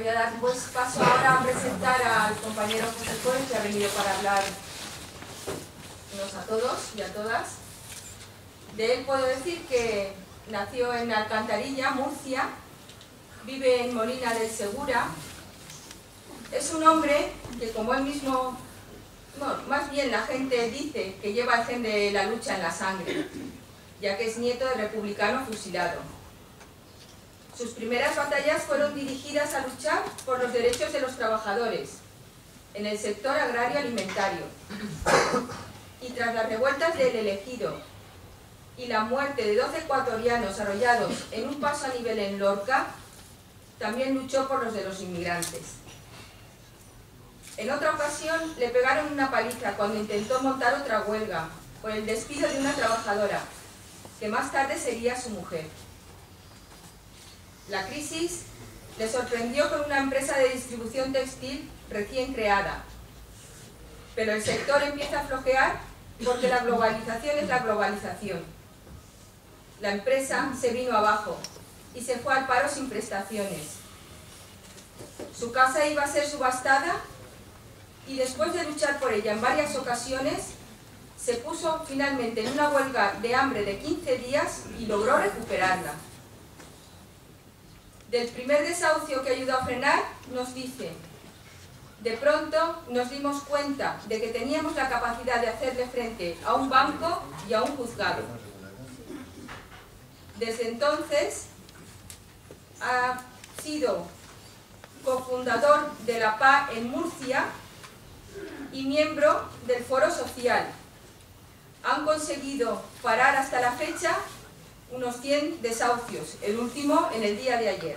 Voy a dar pues paso ahora a presentar al compañero José Coy, que ha venido para hablarnos a todos y a todas. De él puedo decir que nació en Alcantarilla, Murcia, vive en Molina del Segura. Es un hombre que, como él mismo, bueno, más bien la gente dice que lleva el gen de la lucha en la sangre, ya que es nieto de republicano fusilado. Sus primeras batallas fueron dirigidas a luchar por los derechos de los trabajadores en el sector agrario alimentario. Y tras las revueltas del Elegido y la muerte de 12 ecuatorianos arrollados en un paso a nivel en Lorca, también luchó por los de los inmigrantes. En otra ocasión le pegaron una paliza cuando intentó montar otra huelga por el despido de una trabajadora, que más tarde sería su mujer. La crisis le sorprendió con una empresa de distribución textil recién creada, pero el sector empieza a flojear porque la globalización es la globalización. La empresa se vino abajo y se fue al paro sin prestaciones. Su casa iba a ser subastada y después de luchar por ella en varias ocasiones, se puso finalmente en una huelga de hambre de 15 días y logró recuperarla. Del primer desahucio que ayudó a frenar, nos dice: de pronto nos dimos cuenta de que teníamos la capacidad de hacerle frente a un banco y a un juzgado. Desde entonces ha sido cofundador de la PA en Murcia y miembro del Foro Social. Han conseguido parar hasta la fecha unos 100 desahucios, el último en el día de ayer.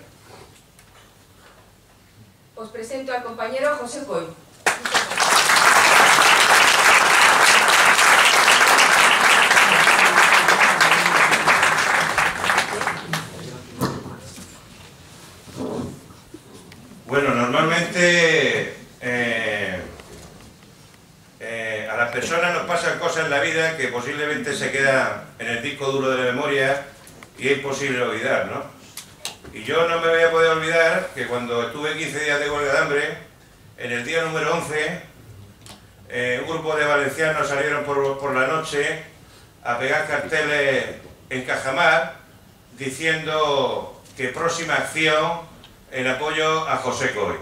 Os presento al compañero José Coy. Bueno, normalmente a las personas nos pasan cosas en la vida que posiblemente se quedan en el disco duro de la memoria y es imposible olvidar, ¿no? Y yo no me voy a poder olvidar que cuando estuve 15 días de huelga de hambre, en el día número 11, un grupo de valencianos salieron por la noche a pegar carteles en Cajamar diciendo que próxima acción en apoyo a José Coy.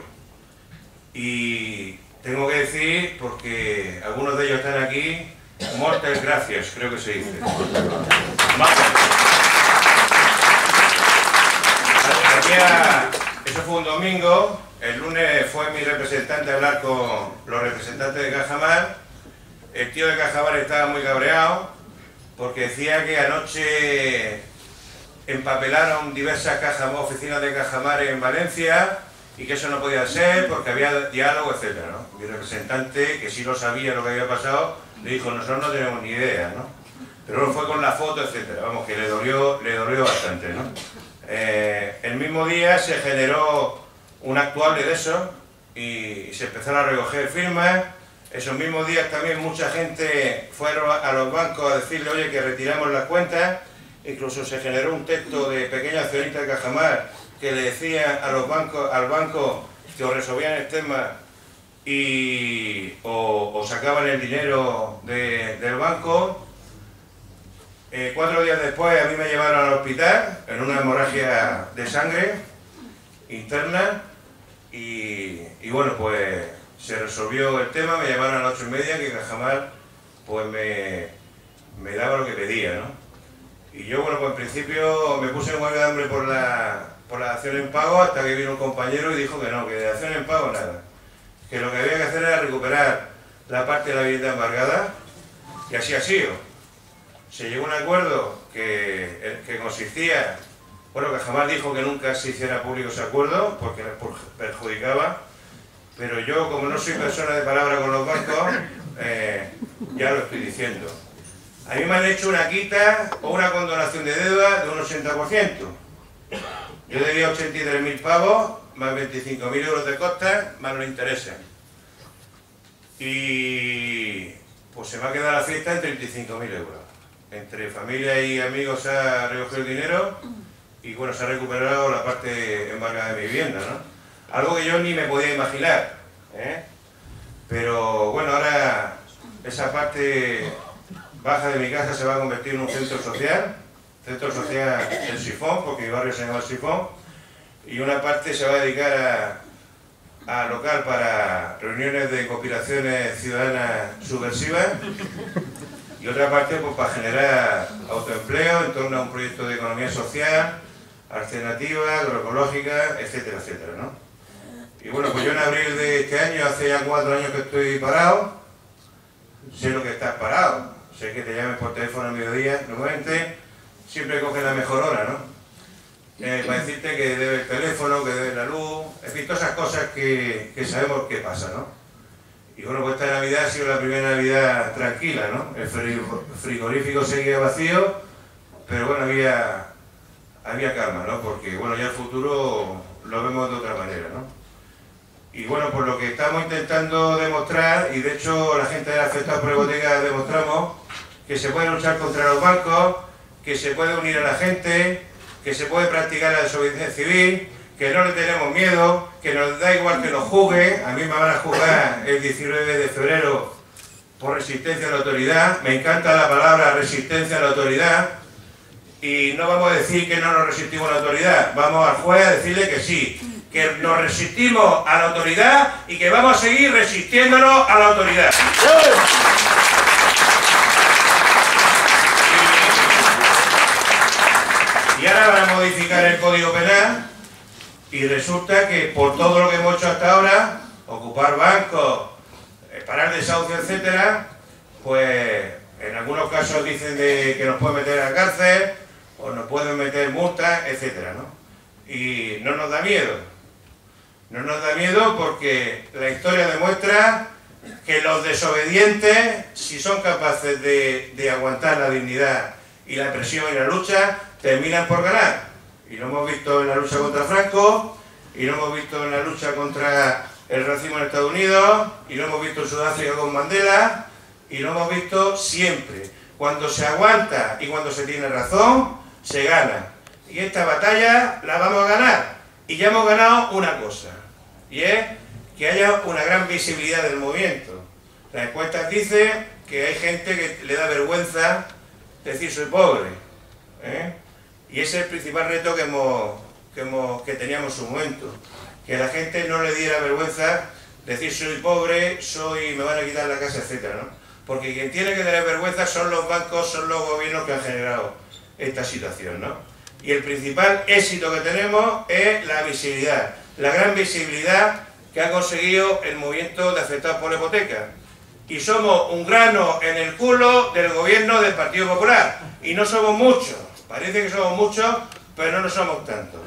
Y tengo que decir, porque algunos de ellos están aquí, muchas gracias, creo que se dice. Eso fue un domingo, el lunes fue mi representante a hablar con los representantes de Cajamar. El tío de Cajamar estaba muy cabreado porque decía que anoche empapelaron diversas oficinas de Cajamar en Valencia y que eso no podía ser porque había diálogo, etc., ¿no? Mi representante, que sí lo sabía lo que había pasado, le dijo: nosotros no tenemos ni idea, ¿no? Pero fue con la foto, etc. Vamos, que le dolió bastante, ¿no? El mismo día se generó un actuable de eso y se empezaron a recoger firmas. Esos mismos días también mucha gente fueron a los bancos a decirle: oye, que retiramos las cuentas. Incluso se generó un texto de pequeños accionistas de Cajamar que le decían a los bancos, al banco, que o resolvían el tema o sacaban el dinero del banco. 4 días después a mí me llevaron al hospital en una hemorragia de sangre interna y bueno, pues se resolvió el tema. Me llamaron a las 8:30, que Cajamar pues me daba lo que pedía, ¿no? Y yo, bueno, pues en principio me puse en huelga de hambre por la dación en pago, hasta que vino un compañero y dijo que no, que de dación en pago nada, que lo que había que hacer era recuperar la parte de la vivienda embargada, y así ha sido. Se llegó a un acuerdo que consistía, bueno, que jamás dijo que nunca se hiciera público ese acuerdo porque perjudicaba, pero yo, como no soy persona de palabra con los bancos, ya lo estoy diciendo. A mí me han hecho una quita o una condonación de deuda de un 80%. Yo debía 83.000 pavos, más 25.000 euros de costas, más los intereses. Y pues se me ha quedado la fiesta en 35.000 euros. Entre familia y amigos se ha recogido el dinero y bueno, se ha recuperado la parte embargada de mi vivienda, ¿no? algo que yo ni me podía imaginar, ¿eh? Pero bueno, ahora esa parte baja de mi casa se va a convertir en un centro social El Sifón, porque mi barrio se llama El Sifón, y una parte se va a dedicar a local para reuniones de conspiraciones ciudadanas subversivas, y otra parte pues para generar autoempleo en torno a un proyecto de economía social, alternativa, agroecológica, etcétera, etcétera, ¿no? Y bueno, pues yo en abril de este año, hace ya 4 años que estoy parado, sé lo que estás parado, sé que te llames por teléfono a mediodía, normalmente siempre coges la mejor hora, ¿no? Para decirte que debe el teléfono, que debe la luz, en fin, todas esas cosas que sabemos que pasa, ¿no? Y bueno, pues esta Navidad ha sido la primera Navidad tranquila, ¿no? El frigorífico seguía vacío, pero bueno, había calma, ¿no? Porque bueno, ya el futuro lo vemos de otra manera, ¿no? Y bueno, por lo que estamos intentando demostrar, y de hecho la gente de la afectada por hipoteca demostramos que se puede luchar contra los bancos, que se puede unir a la gente, que se puede practicar la desobediencia civil, que no le tenemos miedo, que nos da igual que nos juzguen. A mí me van a juzgar el 19 de febrero por resistencia a la autoridad. Me encanta la palabra resistencia a la autoridad. Y no vamos a decir que no nos resistimos a la autoridad, vamos al juez a decirle que sí, que nos resistimos a la autoridad y que vamos a seguir resistiéndonos a la autoridad. Y ahora van a modificar el Código Penal y resulta que por todo lo que hemos hecho hasta ahora, ocupar bancos, parar desahucios, etcétera, pues en algunos casos dicen que nos pueden meter a la cárcel o nos pueden meter multas, etcétera, ¿no? Y no nos da miedo. No nos da miedo porque la historia demuestra que los desobedientes, si son capaces de aguantar la dignidad y la presión y la lucha, terminan por ganar. Y lo hemos visto en la lucha contra Franco, y lo hemos visto en la lucha contra el racismo en Estados Unidos, y lo hemos visto en Sudáfrica con Mandela, y lo hemos visto siempre. Cuando se aguanta y cuando se tiene razón, se gana. Y esta batalla la vamos a ganar. Y ya hemos ganado una cosa, y es que haya una gran visibilidad del movimiento. Las encuestas dicen que hay gente que le da vergüenza decir soy pobre, ¿eh? Y ese es el principal reto que teníamos en su momento, que a la gente no le diera vergüenza decir soy pobre, me van a quitar la casa, etcétera, ¿no? Porque quien tiene que tener vergüenza son los bancos, son los gobiernos que han generado esta situación, ¿no? Y el principal éxito que tenemos es la visibilidad, la gran visibilidad que ha conseguido el movimiento de afectados por la hipoteca. Y somos un grano en el culo del gobierno del Partido Popular. Y no somos muchos, parece que somos muchos, pero no lo somos tantos.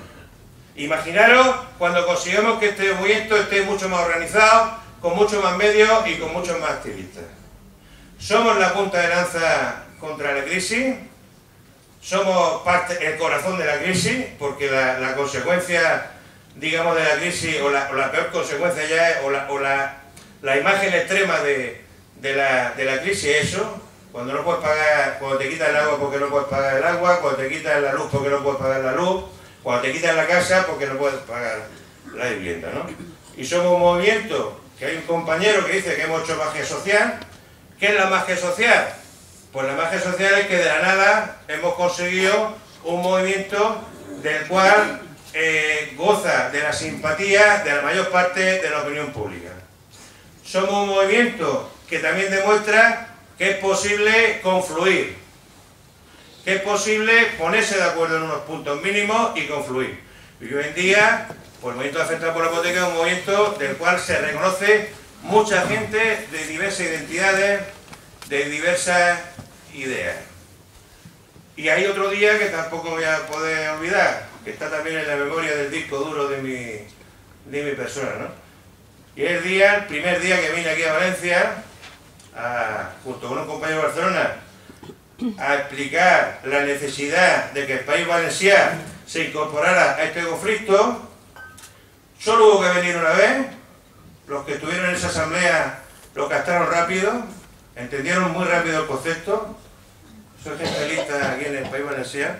Imaginaros cuando consigamos que este movimiento esté mucho más organizado, con muchos más medios y con muchos más activistas. Somos la punta de lanza contra la crisis. Somos el corazón de la crisis, porque la consecuencia, digamos, de la crisis, o la peor consecuencia ya es, la imagen extrema de la crisis es eso, cuando no puedes pagar, cuando te quitan el agua porque no puedes pagar el agua, cuando te quitan la luz porque no puedes pagar la luz, cuando te quitan la casa porque no puedes pagar la vivienda, ¿no? Y somos un movimiento, que hay un compañero que dice que hemos hecho magia social. ¿Qué es la magia social? Pues la magia social es que de la nada hemos conseguido un movimiento del cual goza de la simpatía de la mayor parte de la opinión pública. Somos un movimiento que también demuestra que es posible confluir, que es posible ponerse de acuerdo en unos puntos mínimos y confluir. Y hoy en día, pues el movimiento de afectados por la hipoteca es un movimiento del cual se reconoce mucha gente de diversas identidades, de diversas ideas. Y hay otro día que tampoco voy a poder olvidar, que está también en la memoria del disco duro de mi persona, ¿no? Y es el primer día que vine aquí a Valencia, junto con un compañero de Barcelona, a explicar la necesidad de que el país valenciano se incorporara a este conflicto. Solo hubo que venir una vez. Los que estuvieron en esa asamblea lo captaron rápido, entendieron muy rápido el concepto. Soy generalista aquí en el país valenciano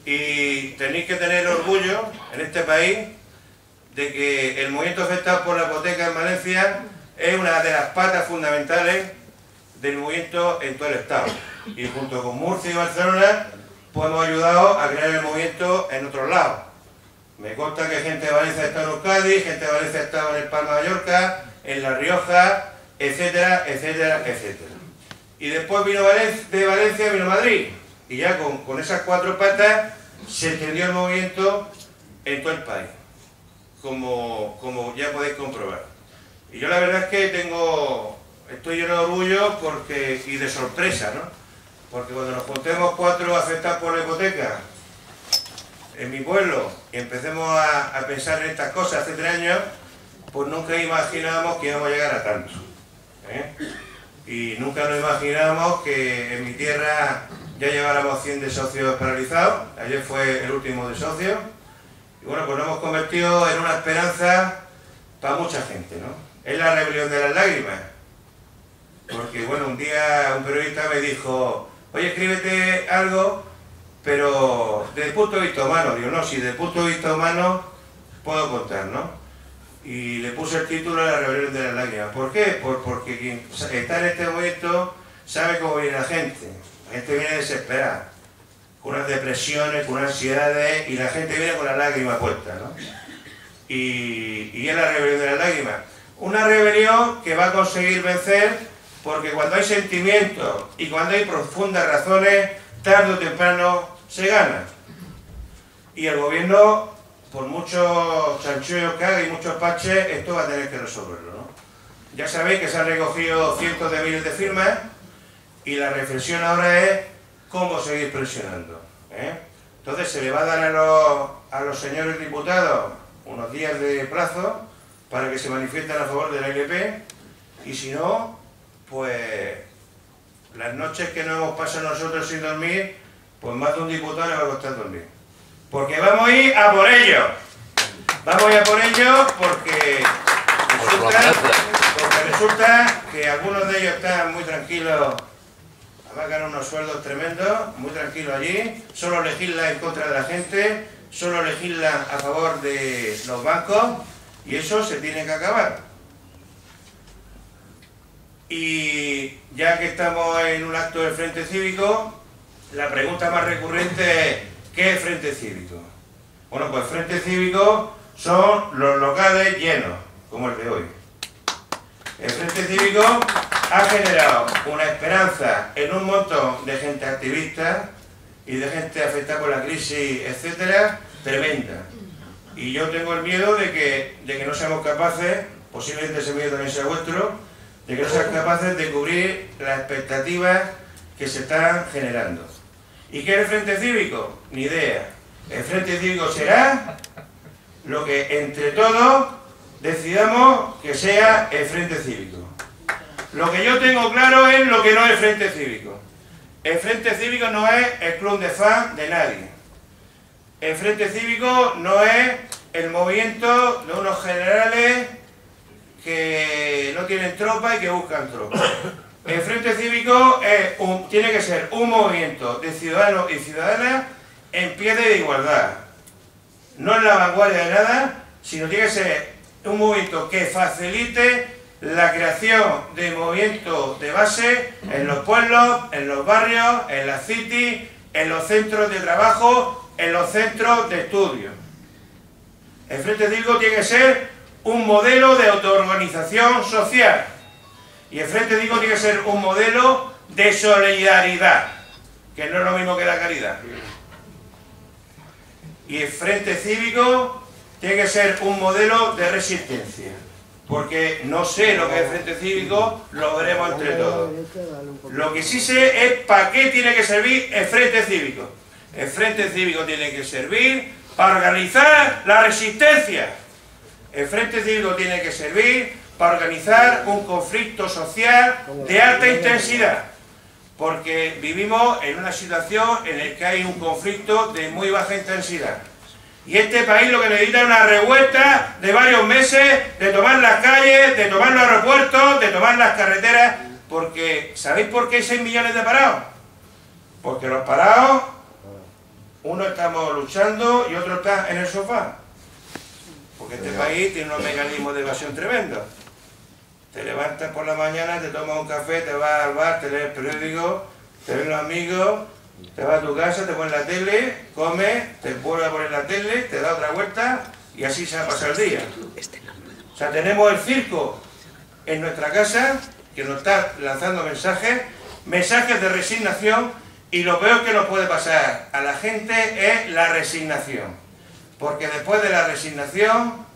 y tenéis que tener orgullo en este país de que el movimiento afectado por la hipoteca en Valencia es una de las patas fundamentales del movimiento en todo el Estado. Y junto con Murcia y Barcelona, pues hemos ayudado a crear el movimiento en otros lados. Me consta que gente de Valencia ha estado en Euskadi, gente de Valencia ha estado en el Palma de Mallorca, en La Rioja, etcétera, etcétera, etcétera. Y después vino de Valencia, vino Madrid. Y ya con esas 4 patas se extendió el movimiento en todo el país, como ya podéis comprobar. Y yo la verdad es que estoy lleno de orgullo y de sorpresa, ¿no? Porque cuando nos juntemos 4 afectados por la hipoteca en mi pueblo y empecemos a pensar en estas cosas hace 3 años, pues nunca imaginábamos que íbamos a llegar a tanto, ¿eh? Y nunca nos imaginábamos que en mi tierra ya lleváramos 100 desahucios paralizados. Ayer fue el último desahucio. Y bueno, pues nos hemos convertido en una esperanza para mucha gente, ¿no? Es la rebelión de las lágrimas. Porque bueno, un día un periodista me dijo, oye, escríbete algo, pero desde el punto de vista humano. Digo, no, si desde el punto de vista humano puedo contar, ¿no? Y le puse el título de la rebelión de las lágrimas. ¿Por qué? Porque quien está en este momento sabe cómo viene la gente. La gente viene desesperada, con unas depresiones, con unas ansiedades, y la gente viene con la lágrima puesta, ¿no? Y es la rebelión de las lágrimas. Una rebelión que va a conseguir vencer, porque cuando hay sentimientos y cuando hay profundas razones, tarde o temprano se gana. Y el gobierno, por muchos chanchullos que haga y muchos parches, esto va a tener que resolverlo, ¿no? Ya sabéis que se han recogido cientos de miles de firmas y la reflexión ahora es cómo seguir presionando, ¿eh? Entonces se le va a dar a los señores diputados unos días de plazo para que se manifiesten a favor de la ILP, y si no, pues las noches que no hemos pasado nosotros sin dormir, pues más de un diputado le va a costar dormir. Porque vamos a ir a por ellos. Vamos a ir a por ellos porque resulta que algunos de ellos están muy tranquilos, van a ganar unos sueldos tremendos, muy tranquilos allí, solo legislan en contra de la gente, solo legislan a favor de los bancos, y eso se tiene que acabar. Y ya que estamos en un acto del Frente Cívico, la pregunta más recurrente es, ¿qué es Frente Cívico? Bueno, pues Frente Cívico son los locales llenos, como el de hoy. El Frente Cívico ha generado una esperanza en un montón de gente activista y de gente afectada por la crisis, etcétera, tremenda. Y yo tengo el miedo de que no seamos capaces, posiblemente ese miedo también sea vuestro, de que no seamos capaces de cubrir las expectativas que se están generando. ¿Y qué es el Frente Cívico? Ni idea. El Frente Cívico será lo que entre todos decidamos que sea el Frente Cívico. Lo que yo tengo claro es lo que no es el Frente Cívico. El Frente Cívico no es el club de fans de nadie. El Frente Cívico no es el movimiento de unos generales que no tienen tropa y que buscan tropa. El Frente Cívico tiene que ser un movimiento de ciudadanos y ciudadanas en pie de igualdad. No en la vanguardia de nada, sino tiene que ser un movimiento que facilite la creación de movimientos de base en los pueblos, en los barrios, en las cities, en los centros de trabajo, en los centros de estudio. El Frente Cívico tiene que ser un modelo de autoorganización social. Y el Frente Cívico tiene que ser un modelo de solidaridad, que no es lo mismo que la caridad. Y el Frente Cívico tiene que ser un modelo de resistencia. Porque no sé lo que es el Frente Cívico, lo veremos entre todos. Lo que sí sé es para qué tiene que servir el Frente Cívico. El Frente Cívico tiene que servir para organizar la resistencia. El Frente Cívico tiene que servir para organizar un conflicto social de alta intensidad. Porque vivimos en una situación en la que hay un conflicto de muy baja intensidad. Y este país lo que necesita es una revuelta de varios meses, de tomar las calles, de tomar los aeropuertos, de tomar las carreteras, porque ¿sabéis por qué hay 6 millones de parados? Porque los parados, uno estamos luchando y otro está en el sofá. porque este país tiene unos mecanismos de evasión tremendos. Te levantas por la mañana, te tomas un café, te vas al bar, te lees el periódico, te ven los amigos, te vas a tu casa, te pones la tele, comes, te vuelves a poner la tele, te da otra vuelta y así se va a pasar el día. O sea, tenemos el circo en nuestra casa que nos está lanzando mensajes de resignación, y lo peor que nos puede pasar a la gente es la resignación. Porque después de la resignación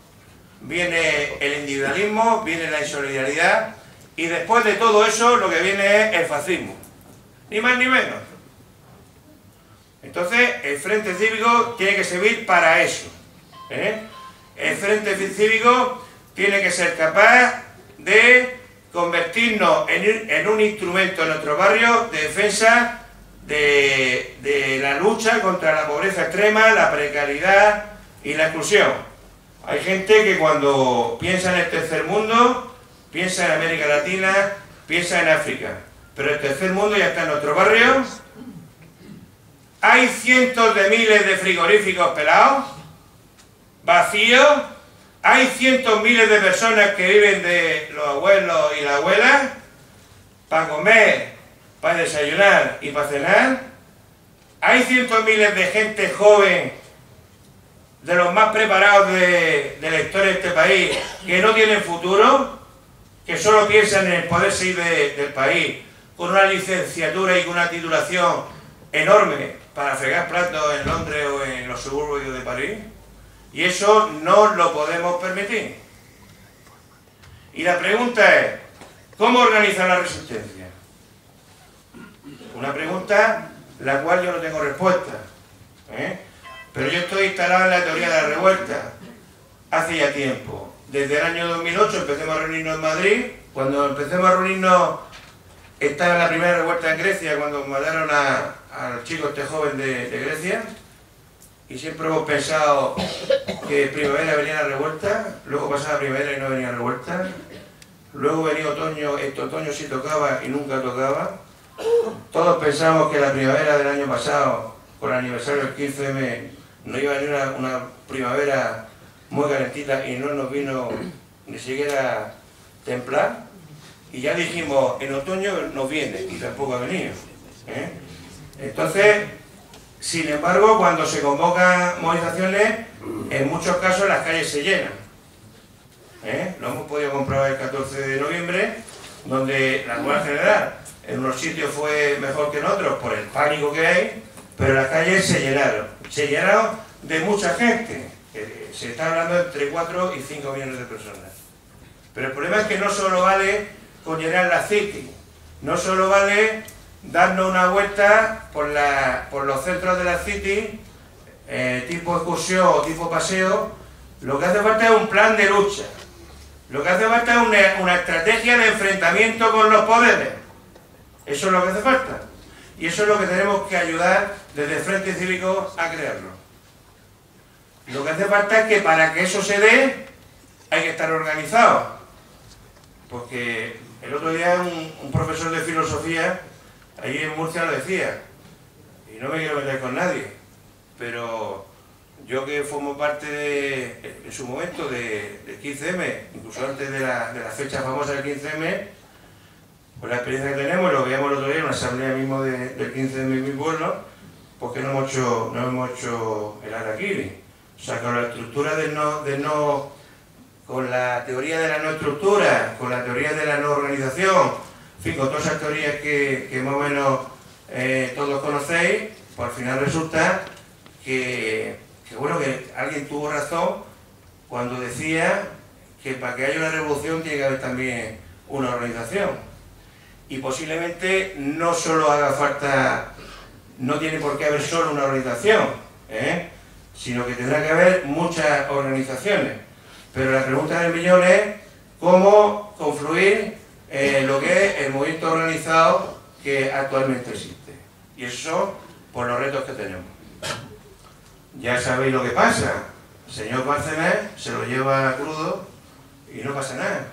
viene el individualismo, viene la insolidaridad, y después de todo eso lo que viene es el fascismo. Ni más ni menos. Entonces, el Frente Cívico tiene que servir para eso. El Frente Cívico tiene que ser capaz de convertirnos en un instrumento en nuestro barrio de defensa de la lucha contra la pobreza extrema, la precariedad y la exclusión. Hay gente que cuando piensa en el tercer mundo, piensa en América Latina, piensa en África. Pero el tercer mundo ya está en nuestro barrio. Hay cientos de miles de frigoríficos pelados, vacíos. Hay cientos miles de personas que viven de los abuelos y las abuelas para comer, para desayunar y para cenar. Hay cientos miles de gente joven, de los más preparados de la historia de este país, que no tienen futuro, que solo piensan en poder salir del país con una licenciatura y con una titulación enorme para fregar platos en Londres o en los suburbios de París. Y eso no lo podemos permitir. Y la pregunta es, ¿cómo organizar la resistencia? Una pregunta la cual yo no tengo respuesta. Pero yo estoy instalado en la teoría de la revuelta hace ya tiempo. Desde el año 2008 empecemos a reunirnos en Madrid. Cuando empecemos a reunirnos, estaba la primera revuelta en Grecia, cuando mataron al chico este joven de Grecia. Y siempre hemos pensado que primavera venía la revuelta, luego pasaba primavera y no venía revuelta, luego venía otoño, este otoño sí tocaba y nunca tocaba. Todos pensamos que la primavera del año pasado, por el aniversario del 15M, no iba a venir una primavera muy calentita y no nos vino ni siquiera templar. Y ya dijimos, en otoño nos viene y tampoco ha venido. Entonces, sin embargo, cuando se convocan movilizaciones, en muchos casos las calles se llenan. Lo hemos podido comprobar el 14 de noviembre, donde la Guardia General en unos sitios fue mejor que en otros por el pánico que hay, pero las calles se llenaron. Se llenaron de mucha gente. Se está hablando entre 4 y 5 millones de personas. Pero el problema es que no solo vale con llenar la City, no solo vale darnos una vuelta por los centros de la City, tipo excursión o tipo paseo. Lo que hace falta es un plan de lucha. Lo que hace falta es una estrategia de enfrentamiento con los poderes. Eso es lo que hace falta. Y eso es lo que tenemos que ayudar desde el Frente Cívico a crearlo. Lo que hace falta es que para que eso se dé, hay que estar organizados. Porque el otro día un profesor de filosofía allí en Murcia lo decía, y no me quiero meter con nadie, pero yo que formo parte en su momento de 15M, incluso antes de la fecha famosa del 15M, pues la experiencia que tenemos, lo veíamos el otro día en una asamblea mismo del 15M en mi pueblo, pues que no hemos hecho el harakiri. O sea, con la estructura con la teoría de la no estructura, con la teoría de la no organización, en fin, con todas esas teorías que más o menos todos conocéis, pues al final resulta que alguien tuvo razón cuando decía que para que haya una revolución tiene que haber también una organización. Y posiblemente no solo haga falta, no tiene por qué haber solo una organización, sino que tendrá que haber muchas organizaciones. Pero la pregunta del millón es cómo confluir lo que es el movimiento organizado que actualmente existe. Y eso por los retos que tenemos. Ya sabéis lo que pasa. El señor Bárcenas se lo lleva crudo y no pasa nada.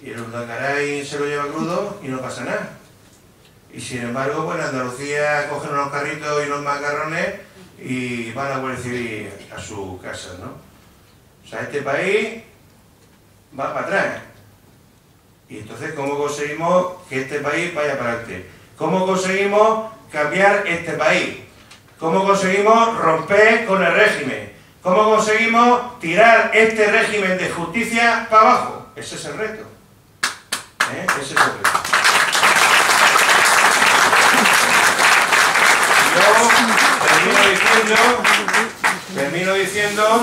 Y el Urdangaray se lo lleva crudo y no pasa nada. Y sin embargo, pues en Andalucía cogen unos carritos y unos macarrones y van a Guardia Civil a sus casas, ¿no? O sea, este país va para atrás. Y entonces, ¿cómo conseguimos que este país vaya para adelante? ¿Cómo conseguimos cambiar este país? ¿Cómo conseguimos romper con el régimen? ¿Cómo conseguimos tirar este régimen de justicia para abajo? Ese es el reto. Ese es el reto. Yo termino diciendo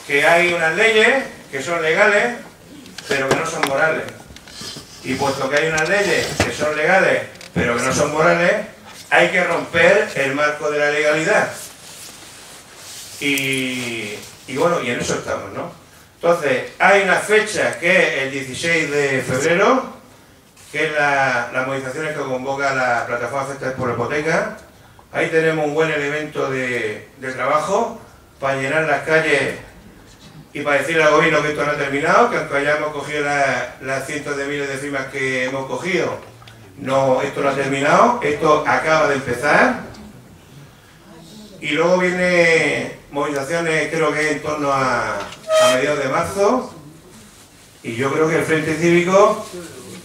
que hay unas leyes que son legales, pero que no son morales. Y puesto que hay unas leyes que son legales, pero que no son morales, hay que romper el marco de la legalidad. Y bueno, y en eso estamos, ¿no? Entonces, hay una fecha que es el 16 de febrero, que es las movilizaciones que convoca la plataforma Afectados por la Hipoteca. Ahí tenemos un buen elemento de trabajo para llenar las calles y para decirle al gobierno que esto no ha terminado, que aunque hayamos cogido las cientos de miles de firmas que hemos cogido, no, esto no ha terminado, esto acaba de empezar. Y luego viene movilizaciones, creo que en torno a mediados de marzo, y yo creo que el Frente Cívico,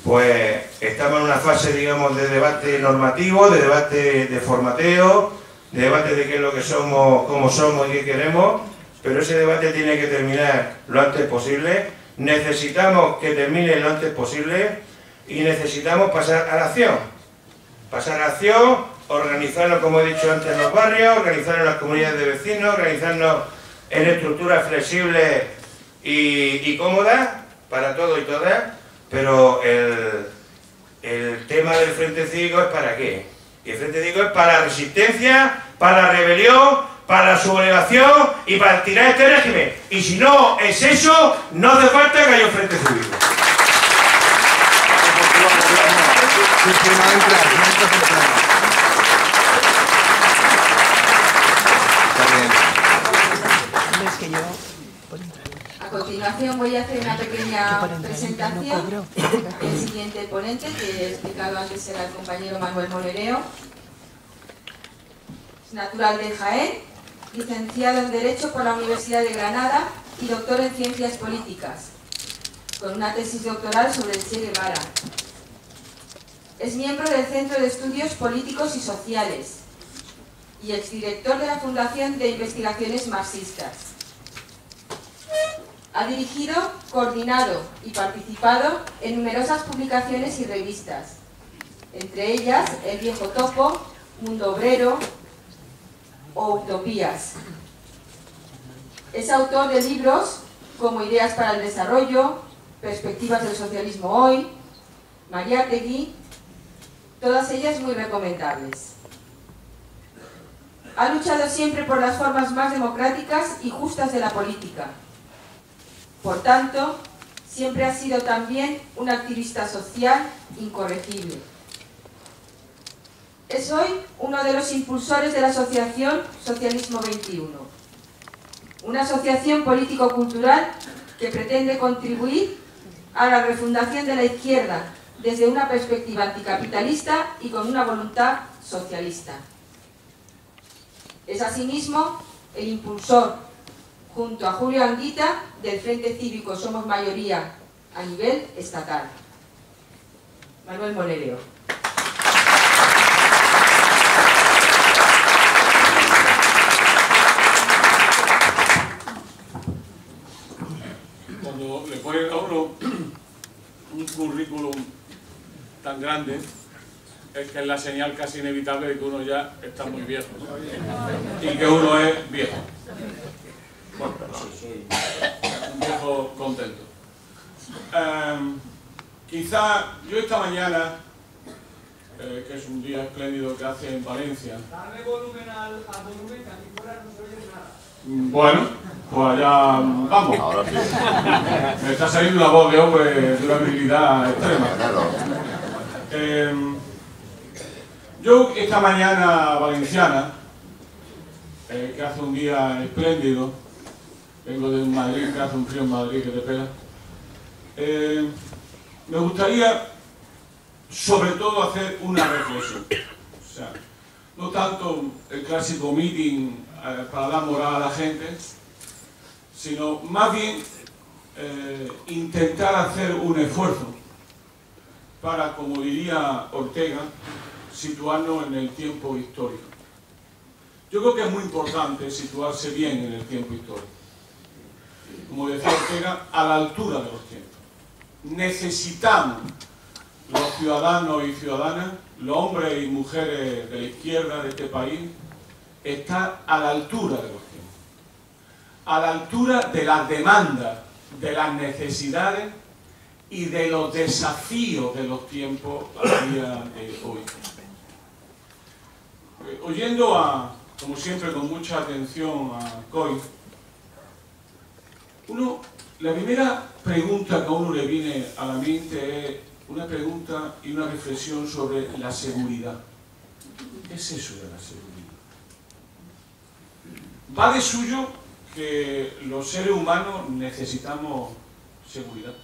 pues estamos en una fase, digamos, de debate normativo, de debate de formateo, de debate de qué es lo que somos, cómo somos y qué queremos, pero ese debate tiene que terminar lo antes posible. Necesitamos que termine lo antes posible y necesitamos pasar a la acción. Pasar a la acción, organizarnos, como he dicho antes, en los barrios, organizarnos en las comunidades de vecinos, organizarnos en estructuras flexibles y cómodas para todos y todas, pero el tema del Frente Cívico es para qué. Y el Frente Cívico es para la resistencia, para la rebelión, para la sublevación y para tirar este régimen. Y si no es eso, no hace falta que haya un Frente Cívico. A continuación voy a hacer una pequeña presentación. El siguiente ponente, que he explicado antes, era el compañero Manuel Molereo. Es natural de Jaén, licenciado en Derecho por la Universidad de Granada y doctor en Ciencias Políticas, con una tesis doctoral sobre el Che Guevara. Es miembro del Centro de Estudios Políticos y Sociales y exdirector de la Fundación de Investigaciones Marxistas. Ha dirigido, coordinado y participado en numerosas publicaciones y revistas, entre ellas El Viejo Topo, Mundo Obrero o Utopías. Es autor de libros como Ideas para el Desarrollo, Perspectivas del Socialismo Hoy, Mariátegui, todas ellas muy recomendables. Ha luchado siempre por las formas más democráticas y justas de la política. Por tanto, siempre ha sido también un activista social incorregible. Es hoy uno de los impulsores de la asociación Socialismo 21, una asociación político-cultural que pretende contribuir a la refundación de la izquierda desde una perspectiva anticapitalista y con una voluntad socialista. Es asimismo el impulsor, junto a Julio Anguita, del Frente Cívico Somos Mayoría a nivel estatal. Manuel Molereo. Cuando le ponen a uno un currículum tan grande, es que es la señal casi inevitable de que uno ya está muy viejo y que uno es viejo. Bueno, soy un viejo contento. Quizá yo esta mañana, que es un día espléndido que hace en Valencia. Darle volumen al volumen, que aquí fuera no se oye nada. Bueno, pues allá vamos. Ahora sí. Me está saliendo una voz de hombre de una habilidad extrema. Yo esta mañana valenciana, que hace un día espléndido, vengo de Madrid, que hace un frío en Madrid que te pega, me gustaría sobre todo hacer una reflexión. O sea, no tanto el clásico meeting para dar moral a la gente, sino más bien intentar hacer un esfuerzo para, como diría Ortega, situarnos en el tiempo histórico. Yo creo que es muy importante situarse bien en el tiempo histórico. Como decía Ortega, a la altura de los tiempos. Necesitamos, los ciudadanos y ciudadanas, los hombres y mujeres de la izquierda de este país, estar a la altura de los tiempos. A la altura de las demandas, de las necesidades y de los desafíos de los tiempos a día de hoy. Oyendo como siempre con mucha atención a Coy, la primera pregunta que a uno le viene a la mente es una pregunta y una reflexión sobre la seguridad. ¿Qué es eso de la seguridad? Va de suyo que los seres humanos necesitamos seguridad.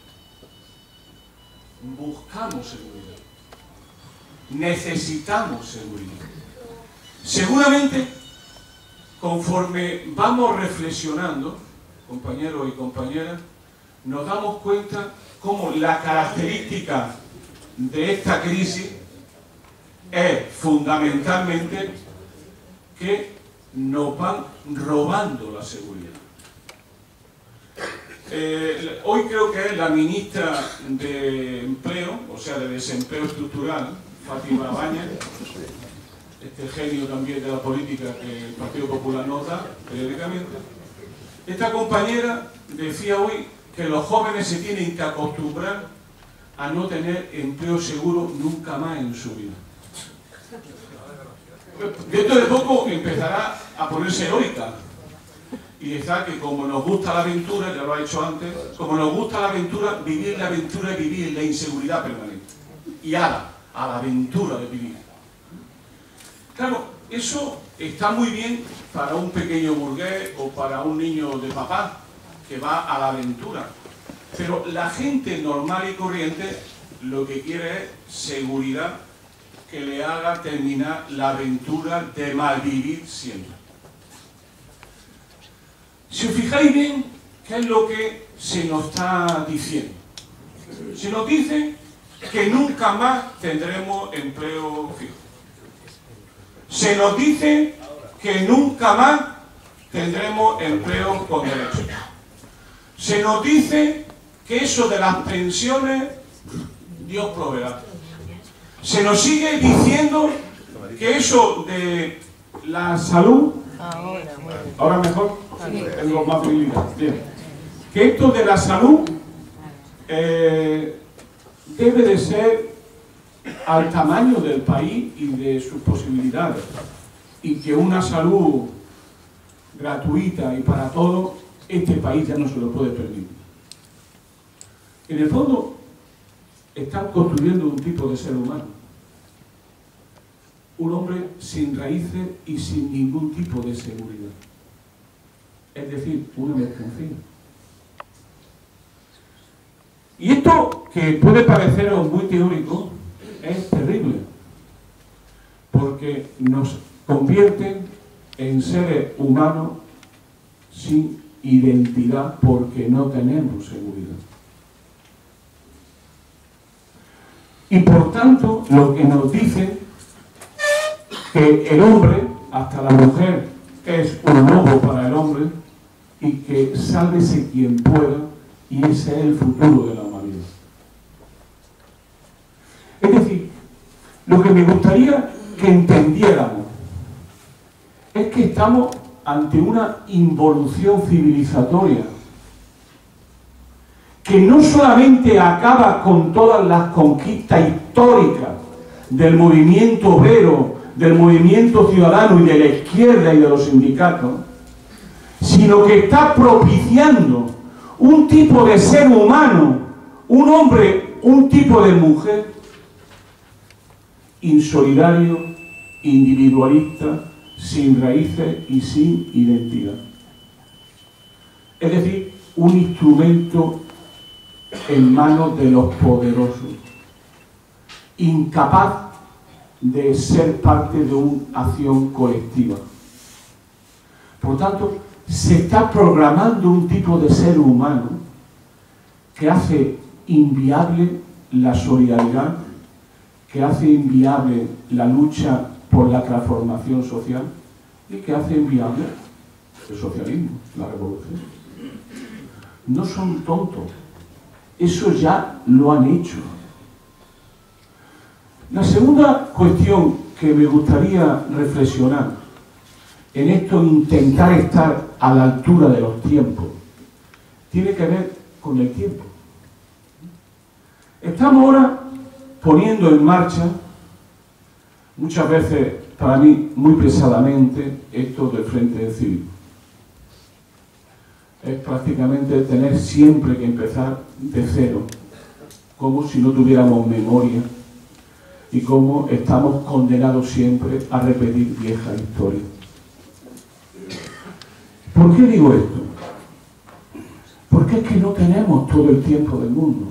Buscamos seguridad. Necesitamos seguridad. Seguramente, conforme vamos reflexionando, compañeros y compañeras, nos damos cuenta cómo la característica de esta crisis es fundamentalmente que nos van robando la seguridad. Hoy creo que es la ministra de Empleo, o sea, de Desempleo Estructural, Fátima Báñez, este genio también de la política que el Partido Popular nota periódicamente. Esta compañera decía hoy que los jóvenes se tienen que acostumbrar a no tener empleo seguro nunca más en su vida. Dentro de poco empezará a ponerse heroica y está que como nos gusta la aventura, ya lo ha hecho antes, como nos gusta la aventura y vivir la inseguridad permanente. Y a la aventura de vivir. Claro, eso está muy bien para un pequeño burgués o para un niño de papá que va a la aventura. Pero la gente normal y corriente lo que quiere es seguridad que le haga terminar la aventura de malvivir siempre. Si os fijáis bien, ¿qué es lo que se nos está diciendo? Se nos dice que nunca más tendremos empleo fijo. Se nos dice que nunca más tendremos empleo con derechos. Se nos dice que eso de las pensiones, Dios proveerá. Se nos sigue diciendo que eso de la salud, ahora mejor, tengo más habilidad, bien, que esto de la salud debe de ser al tamaño del país y de sus posibilidades, y que una salud gratuita y para todos, este país ya no se lo puede permitir. En el fondo, están construyendo un tipo de ser humano, un hombre sin raíces y sin ningún tipo de seguridad, es decir, una mercancía. Y esto, que puede pareceros muy teórico, es terrible, porque nos convierten en seres humanos sin identidad porque no tenemos seguridad. Y por tanto, lo que nos dicen que el hombre, hasta la mujer, es un lobo para el hombre y que sálvese quien pueda, y ese es el futuro de la humanidad. Es decir, lo que me gustaría que entendiéramos es que estamos ante una involución civilizatoria que no solamente acaba con todas las conquistas históricas del movimiento obrero, del movimiento ciudadano y de la izquierda y de los sindicatos, sino que está propiciando un tipo de ser humano, un hombre, un tipo de mujer insolidario, individualista, sin raíces y sin identidad. Es decir, un instrumento en manos de los poderosos, incapaz de ser parte de una acción colectiva. Por tanto, se está programando un tipo de ser humano que hace inviable la solidaridad, que hace inviable la lucha por la transformación social y que hace inviable el socialismo, la revolución. No son tontos, eso ya lo han hecho. La segunda cuestión que me gustaría reflexionar en esto, intentar estar a la altura de los tiempos, tiene que ver con el tiempo. Estamos ahora poniendo en marcha, muchas veces para mí muy pesadamente, esto del Frente Cívico. Es prácticamente tener siempre que empezar de cero, como si no tuviéramos memoria y como estamos condenados siempre a repetir vieja historia. ¿Por qué digo esto? Porque es que no tenemos todo el tiempo del mundo.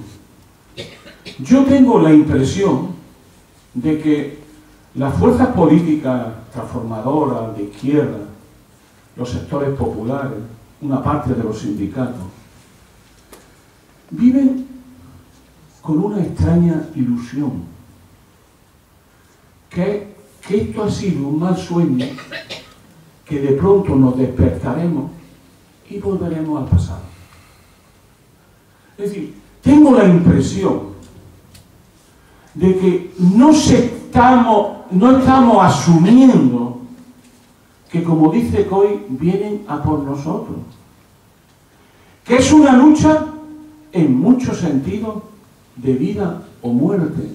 Yo tengo la impresión de que las fuerzas políticas transformadoras de izquierda, los sectores populares, una parte de los sindicatos, viven con una extraña ilusión, que esto ha sido un mal sueño, que de pronto nos despertaremos y volveremos al pasado. Es decir, tengo la impresión de que no estamos asumiendo que, como dice Coy, vienen a por nosotros. Que es una lucha, en muchos sentidos, de vida o muerte.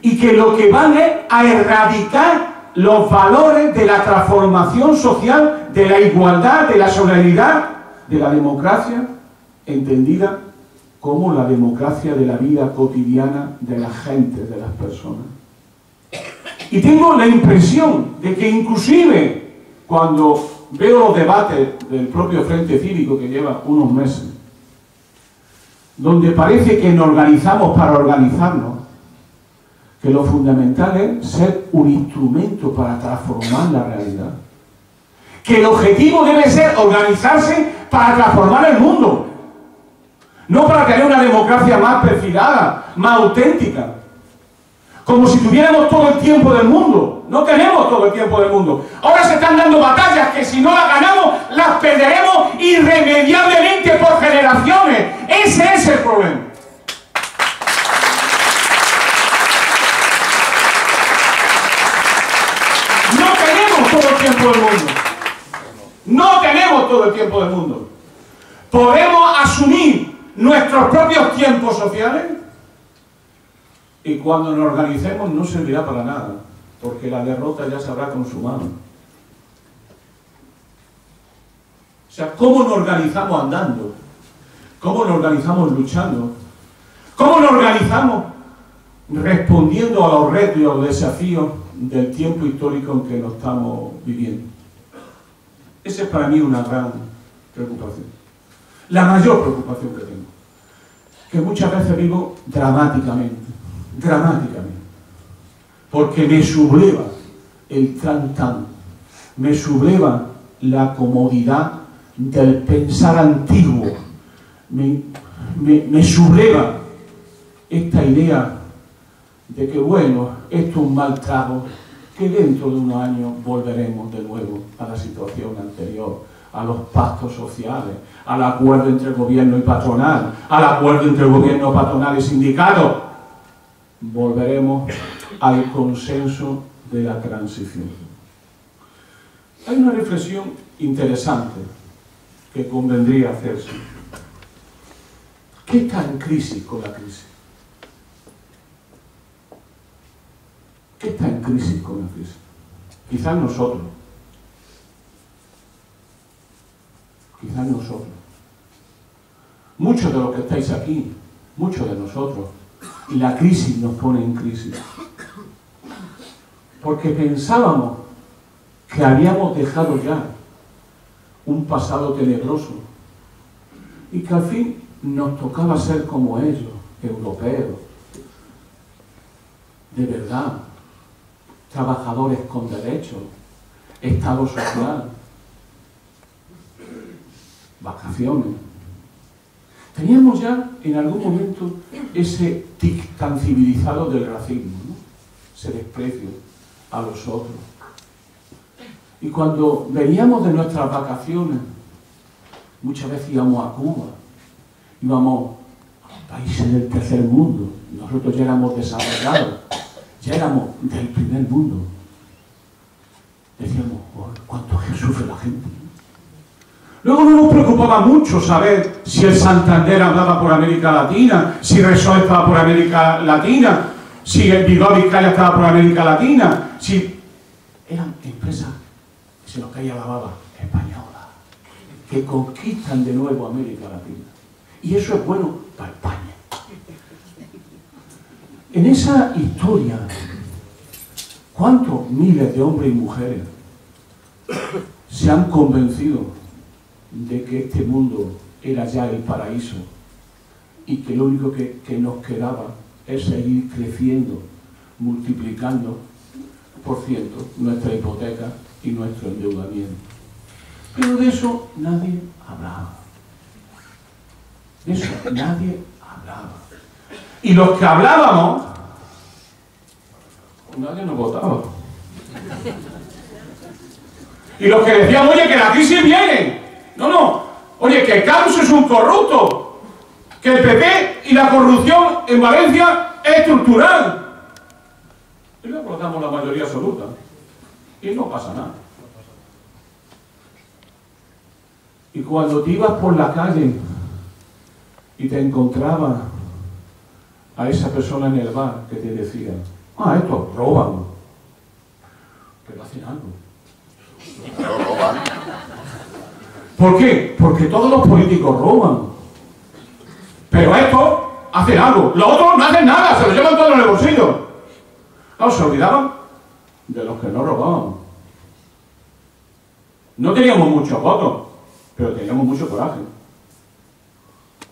Y que lo que van es a erradicar los valores de la transformación social, de la igualdad, de la solidaridad, de la democracia, entendida como la democracia de la vida cotidiana de la gente, de las personas. Y tengo la impresión de que inclusive cuando veo los debates del propio Frente Cívico, que lleva unos meses, donde parece que nos organizamos para organizarnos, que lo fundamental es ser un instrumento para transformar la realidad. Que el objetivo debe ser organizarse para transformar el mundo. No para tener una democracia más perfilada, más auténtica. Como si tuviéramos todo el tiempo del mundo. No tenemos todo el tiempo del mundo. Ahora se están dando batallas que si no las ganamos, las perderemos irremediablemente por generaciones. Ese es el problema. No tenemos todo el tiempo del mundo. No tenemos todo el tiempo del mundo. Podemos asumir nuestros propios tiempos sociales y cuando nos organicemos no servirá para nada, porque la derrota ya se habrá consumado. O sea, ¿cómo nos organizamos andando? ¿Cómo nos organizamos luchando? ¿Cómo nos organizamos respondiendo a los retos y a los desafíos del tiempo histórico en que nos estamos viviendo? Esa es para mí una gran preocupación. La mayor preocupación que tengo. Que muchas veces vivo dramáticamente. Porque me subleva el tan-tan. Me subleva la comodidad del pensar antiguo. Me subleva esta idea de que, bueno, esto es un mal trago, que dentro de unos años volveremos de nuevo a la situación anterior, a los pactos sociales, al acuerdo entre gobierno y patronal, al acuerdo entre gobierno, patronal y sindicato. Volveremos al consenso de la transición. Hay una reflexión interesante que convendría hacerse. ¿Qué está en crisis con la crisis? ¿Qué está en crisis con la crisis? Quizás nosotros. Quizás nosotros. Muchos de los que estáis aquí, muchos de nosotros, y la crisis nos pone en crisis. Porque pensábamos que habíamos dejado ya un pasado tenebroso y que al fin nos tocaba ser como ellos, europeos, de verdad, trabajadores con derechos, Estado social. vacaciones. Teníamos ya en algún momento ese tic tan civilizado del racismo, ¿no? Ese desprecio a los otros. Y cuando veníamos de nuestras vacaciones, muchas veces íbamos a Cuba, íbamos a países del tercer mundo, nosotros ya éramos desarrollados, ya éramos del primer mundo. Decíamos, oh, cuánto sufre la gente. Luego no nos preocupaba mucho saber si el Santander hablaba por América Latina, si Repsol estaba por América Latina, si el Bilbao Vizcaya estaba por América Latina, si eran empresas, se nos caía la baba, españolas, que conquistan de nuevo América Latina. Y eso es bueno para España. En esa historia, ¿cuántos miles de hombres y mujeres se han convencido de que este mundo era ya el paraíso y que lo único que nos quedaba es seguir creciendo, multiplicando por ciento nuestra hipoteca y nuestro endeudamiento? Pero de eso nadie hablaba. De eso nadie hablaba. Y los que hablábamos, nadie nos votaba. Y los que decían, oye, que la crisis viene. No, oye, que Camps es un corrupto. Que el PP y la corrupción en Valencia es estructural. Y le aportamos la mayoría absoluta. Y no pasa nada. Y cuando te ibas por la calle y te encontrabas a esa persona en el bar que te decía, estos roban, pero hacen algo. No roban. ¿Por qué? Porque todos los políticos roban. Pero estos hacen algo. Los otros no hacen nada, se los llevan todo en el bolsillo. Claro, se olvidaban de los que no robaban. No teníamos muchos votos, pero teníamos mucho coraje.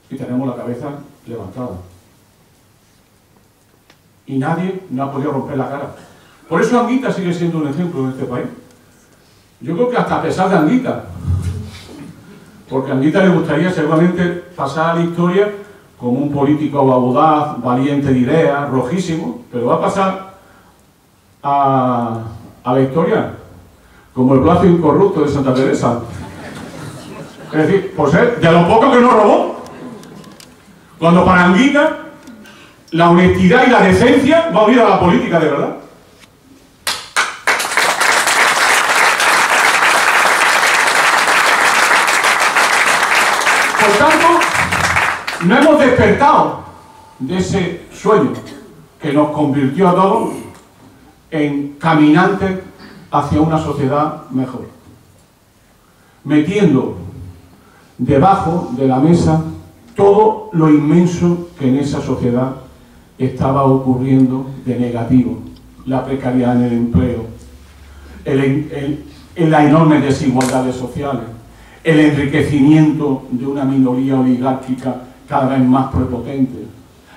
Y tenemos la cabeza levantada. Y nadie nos ha podido romper la cara. Por eso Anguita sigue siendo un ejemplo en este país. Yo creo que hasta a pesar de Anguita. Porque a Anguita le gustaría seguramente pasar a la historia como un político audaz, valiente de ideas, rojísimo, pero va a pasar a la historia como el brazo incorrupto de Santa Teresa. Es decir, por ser de lo poco que no robó. Cuando para Anguita la honestidad y la decencia va a unir a la política de verdad. Por tanto, no hemos despertado de ese sueño que nos convirtió a todos en caminantes hacia una sociedad mejor, metiendo debajo de la mesa todo lo inmenso que en esa sociedad estaba ocurriendo de negativo: la precariedad en el empleo, las enormes desigualdades sociales, el enriquecimiento de una minoría oligárquica cada vez más prepotente,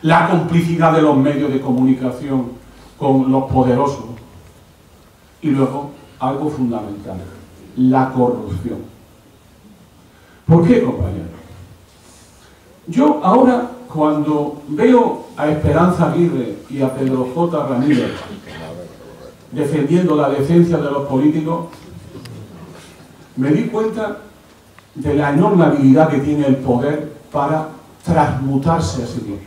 la complicidad de los medios de comunicación con los poderosos y luego algo fundamental: la corrupción. ¿Por qué, compañeros? Yo ahora, cuando veo a Esperanza Aguirre y a Pedro J. Ramírez defendiendo la decencia de los políticos, me di cuenta de la enorme habilidad que tiene el poder para transmutarse a sí mismo.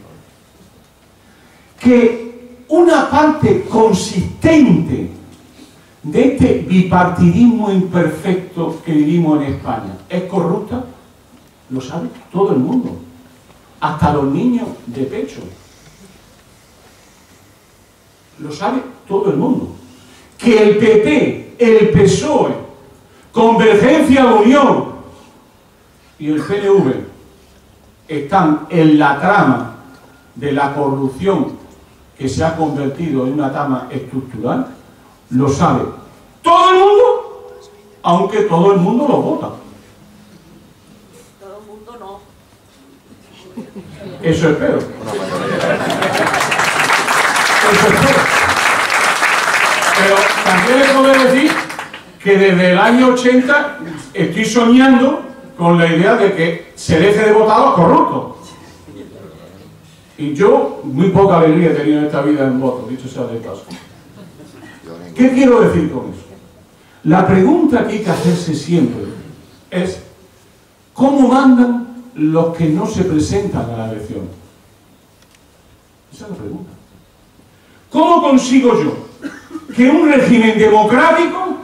Que una parte consistente de este bipartidismo imperfecto que vivimos en España es corrupta, lo sabe todo el mundo, hasta los niños de pecho. Lo sabe todo el mundo. Que el PP, el PSOE, Convergencia Unión y el PNV están en la trama de la corrupción que se ha convertido en una trama estructural, lo sabe todo el mundo, aunque todo el mundo lo vota. Todo el mundo no. Eso espero. Eso espero. Pero también les puedo decir que desde el año 80 estoy soñando con la idea de que se deje de votar a los corruptos. Y yo muy poca alegría he tenido en esta vida en voto, dicho sea de paso. ¿Qué quiero decir con eso? La pregunta que hay que hacerse siempre es ¿cómo mandan los que no se presentan a la elección? Esa es la pregunta. ¿Cómo consigo yo que un régimen democrático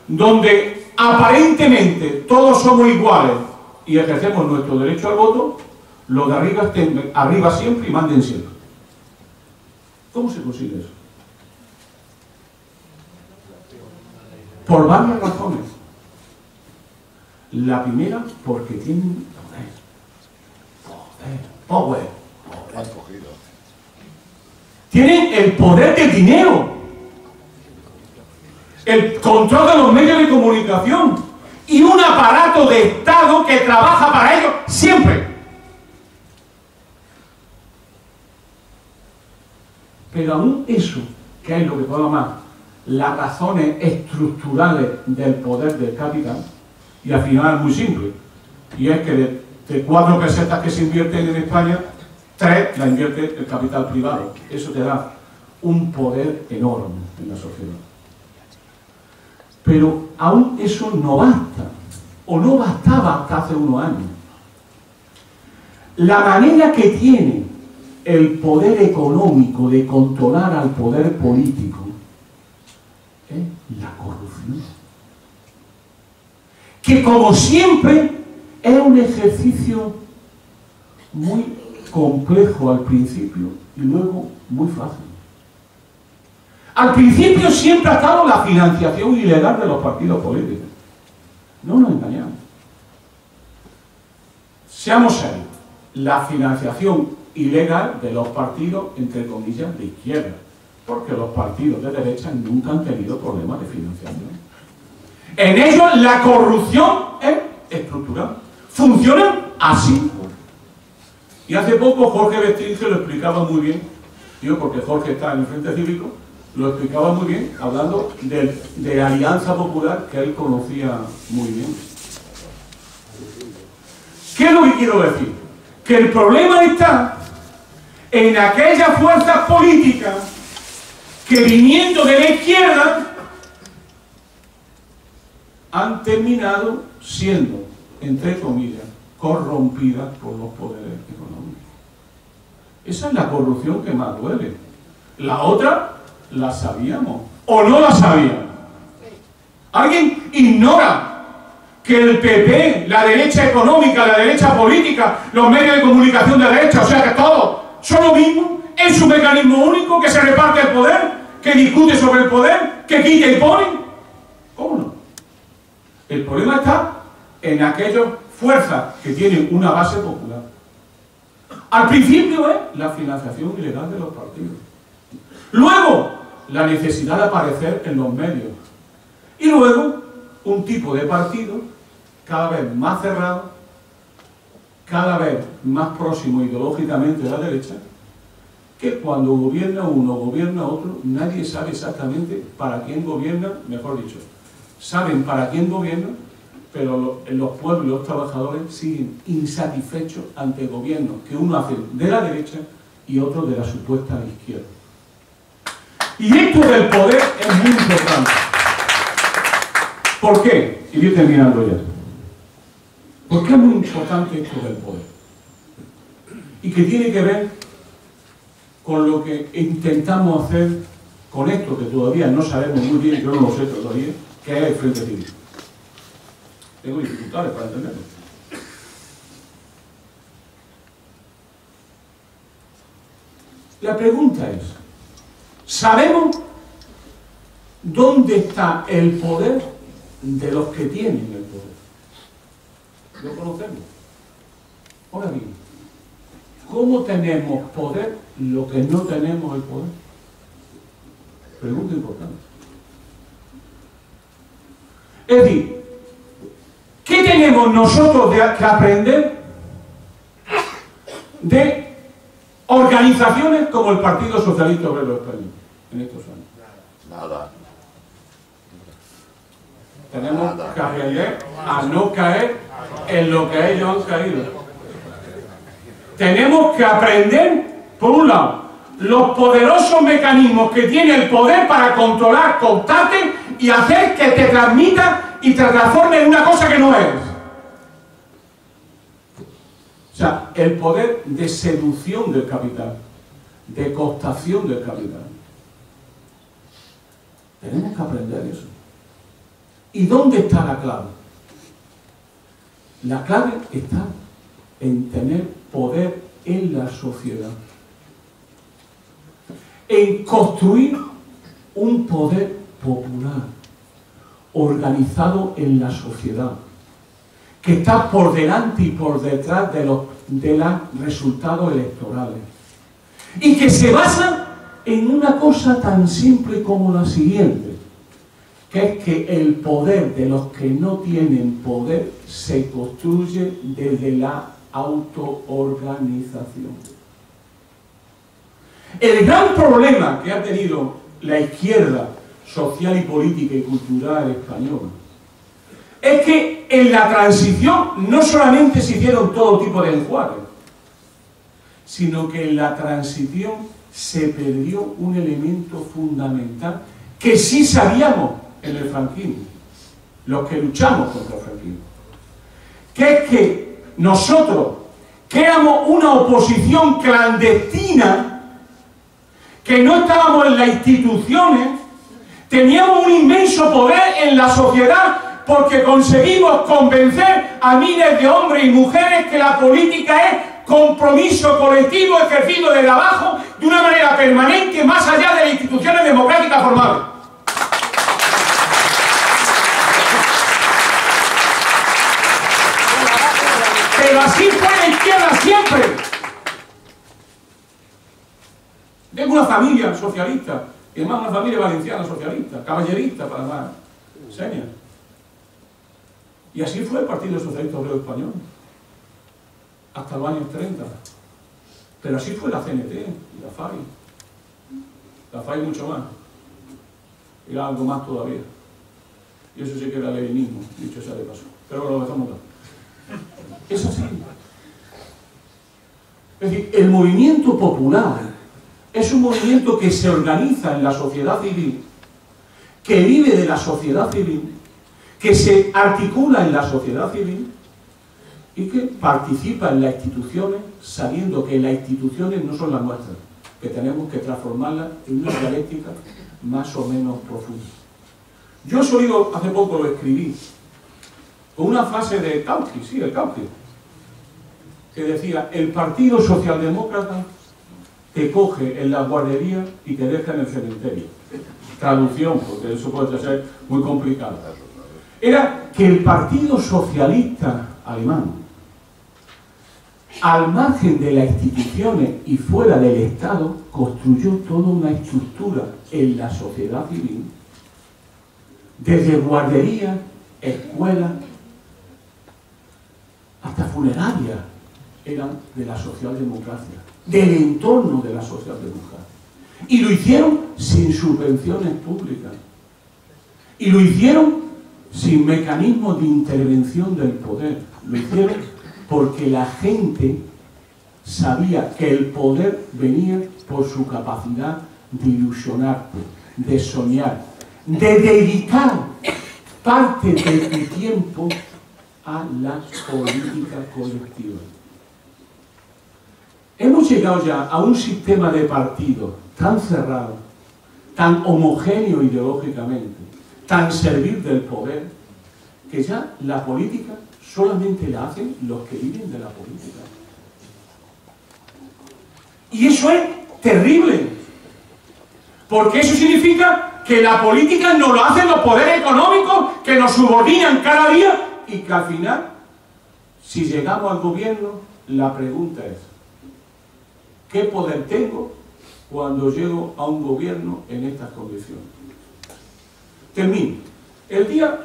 donde aparentemente todos somos iguales y ejercemos nuestro derecho al voto, los de arriba estén arriba siempre y manden siempre? ¿Cómo se consigue eso? Por varias razones. La primera, porque tienen poder. Han cogido. Tienen el poder del dinero, el control de los medios de comunicación y un aparato de Estado que trabaja para ellos siempre. Pero aún eso, que es lo que puedo llamar las razones estructurales del poder del capital, y al final es muy simple, y es que de 4 pesetas que se invierten en España, 3 la invierte el capital privado. Eso te da un poder enorme en la sociedad. Pero aún eso no basta, o no bastaba hasta hace unos años. La manera que tiene el poder económico de controlar al poder político es la corrupción. Que como siempre es un ejercicio muy complejo al principio y luego muy fácil. Al principio siempre ha estado la financiación ilegal de los partidos políticos. No nos engañamos. Seamos serios. La financiación ilegal de los partidos, entre comillas, de izquierda. Porque los partidos de derecha nunca han tenido problemas de financiación. En ellos la corrupción es estructural. Funcionan así. Y hace poco Jorge Bestringe lo explicaba muy bien, digo porque Jorge está en el Frente Cívico, lo explicaba muy bien, hablando de Alianza Popular, que él conocía muy bien. ¿Qué es lo que quiero decir? Que el problema está en aquellas fuerzas políticas que, viniendo de la izquierda, han terminado siendo, entre comillas, corrompidas por los poderes económicos. Esa es la corrupción que más duele. La otra la sabíamos, o no la sabíamos. ¿Alguien ignora que el PP, la derecha económica, la derecha política, los medios de comunicación de derecha, o sea que todos son lo mismo? Es un mecanismo único que se reparte el poder, que discute sobre el poder, que quita y pone. ¿Cómo no? El problema está en aquellas fuerzas que tienen una base popular. Al principio es la financiación ilegal de los partidos. Luego, la necesidad de aparecer en los medios. Y luego, un tipo de partido cada vez más cerrado, cada vez más próximo ideológicamente de la derecha, que cuando gobierna uno o gobierna otro, nadie sabe exactamente para quién gobierna, mejor dicho, saben para quién gobierna, pero los pueblos y los trabajadores siguen insatisfechos ante el gobierno que uno hace de la derecha y otro de la supuesta izquierda. Y esto del poder es muy importante. ¿Por qué? Y voy terminando ya. ¿Por qué es muy importante esto del poder? Y que tiene que ver con lo que intentamos hacer con esto, que todavía no sabemos muy bien, yo no lo sé todavía, que es el Frente Cívico. Tengo dificultades para entenderlo. La pregunta es, ¿sabemos dónde está el poder de los que tienen el poder? ¿Lo conocemos? Ahora bien, ¿cómo tenemos poder lo que no tenemos el poder? Pregunta importante. Es decir, ¿qué tenemos nosotros que aprender de organizaciones como el Partido Socialista Obrero Español en estos años? Nada. Tenemos que aprender a no caer en lo que ellos han caído. Tenemos que aprender, por un lado, los poderosos mecanismos que tiene el poder para controlar, cooptarte y hacer que te transmita y te transforme en una cosa que no eres. O sea, el poder de seducción del capital, de cooptación del capital. Tenemos que aprender eso. ¿Y dónde está la clave? La clave está en tener poder en la sociedad, en construir un poder popular organizado en la sociedad, que está por delante y por detrás de los resultados electorales, y que se basa en una cosa tan simple como la siguiente, que es que el poder de los que no tienen poder se construye desde la autoorganización. El gran problema que ha tenido la izquierda social y política y cultural española es que en la transición no solamente se hicieron todo tipo de enjuagues, sino que en la transición se perdió un elemento fundamental que sí sabíamos en el franquismo, los que luchamos contra el franquismo, que es que nosotros, que éramos una oposición clandestina, que no estábamos en las instituciones, teníamos un inmenso poder en la sociedad porque conseguimos convencer a miles de hombres y mujeres que la política es compromiso colectivo ejercido desde abajo de una manera permanente más allá de las instituciones democráticas formales. Pero así fue la izquierda siempre. Tengo una familia socialista, y además una familia valenciana socialista, caballerista para más señas. Y así fue el Partido Socialista Obrero Español, hasta los años 30. Pero así fue la CNT y la FAI. La FAI mucho más. Y algo más todavía. Y eso sí que era leninismo, dicho sea de paso. Pero lo dejamos dar. Es así. Es decir, el movimiento popular es un movimiento que se organiza en la sociedad civil, que vive de la sociedad civil, que se articula en la sociedad civil y que participa en las instituciones sabiendo que las instituciones no son las nuestras, que tenemos que transformarlas en una dialéctica más o menos profunda. Yo eso digo, hace poco lo escribí, con una frase de Kautsky, sí, el Kautsky, que decía: el Partido Socialdemócrata te coge en la guardería y te deja en el cementerio. Traducción, porque eso puede ser muy complicado. Era que el Partido Socialista Alemán, al margen de las instituciones y fuera del Estado, construyó toda una estructura en la sociedad civil, desde guarderías, escuelas, hasta funerarias, eran de la socialdemocracia, del entorno de la socialdemocracia. Y lo hicieron sin subvenciones públicas. Y lo hicieron sin mecanismos de intervención del poder. Lo hicieron porque la gente sabía que el poder venía por su capacidad de ilusionarte, de soñar, de dedicar parte de tu tiempo a la política colectiva. Hemos llegado ya a un sistema de partidos tan cerrado, tan homogéneo ideológicamente, tan servir del poder, que ya la política solamente la hacen los que viven de la política. Y eso es terrible, porque eso significa que la política no lo hacen los poderes económicos que nos subordinan cada día y que al final, si llegamos al gobierno, la pregunta es: ¿qué poder tengo cuando llego a un gobierno en estas condiciones? Termino. El día,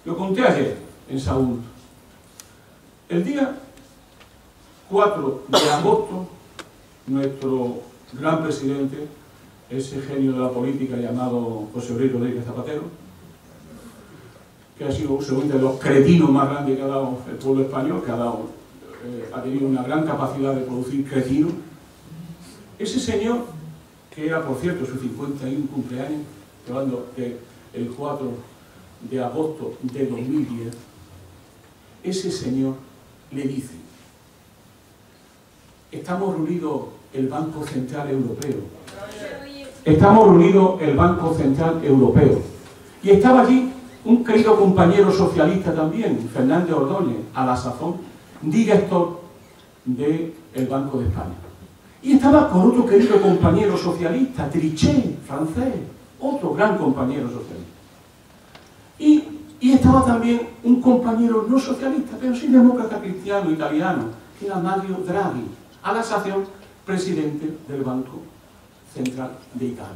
lo conté ayer en Saúl, el día 4 de agosto, nuestro gran presidente, ese genio de la política llamado José Luis Rodríguez Zapatero, que ha sido seguramente de los cretinos más grandes que ha dado el pueblo español, que ha tenido una gran capacidad de producir cretinos. Ese señor, que era, por cierto, su 51 cumpleaños, hablando del 4 de agosto de 2010, ese señor le dice: estamos reunidos el Banco Central Europeo. Estamos reunidos el Banco Central Europeo. Y estaba allí un querido compañero socialista también, Fernández Ordóñez, a la sazón, director del Banco de España. Y estaba con otro querido compañero socialista, Trichet, francés, otro gran compañero socialista. Y estaba también un compañero no socialista, pero sí demócrata cristiano italiano, que era Mario Draghi, a la sazón presidente del Banco Central de Italia.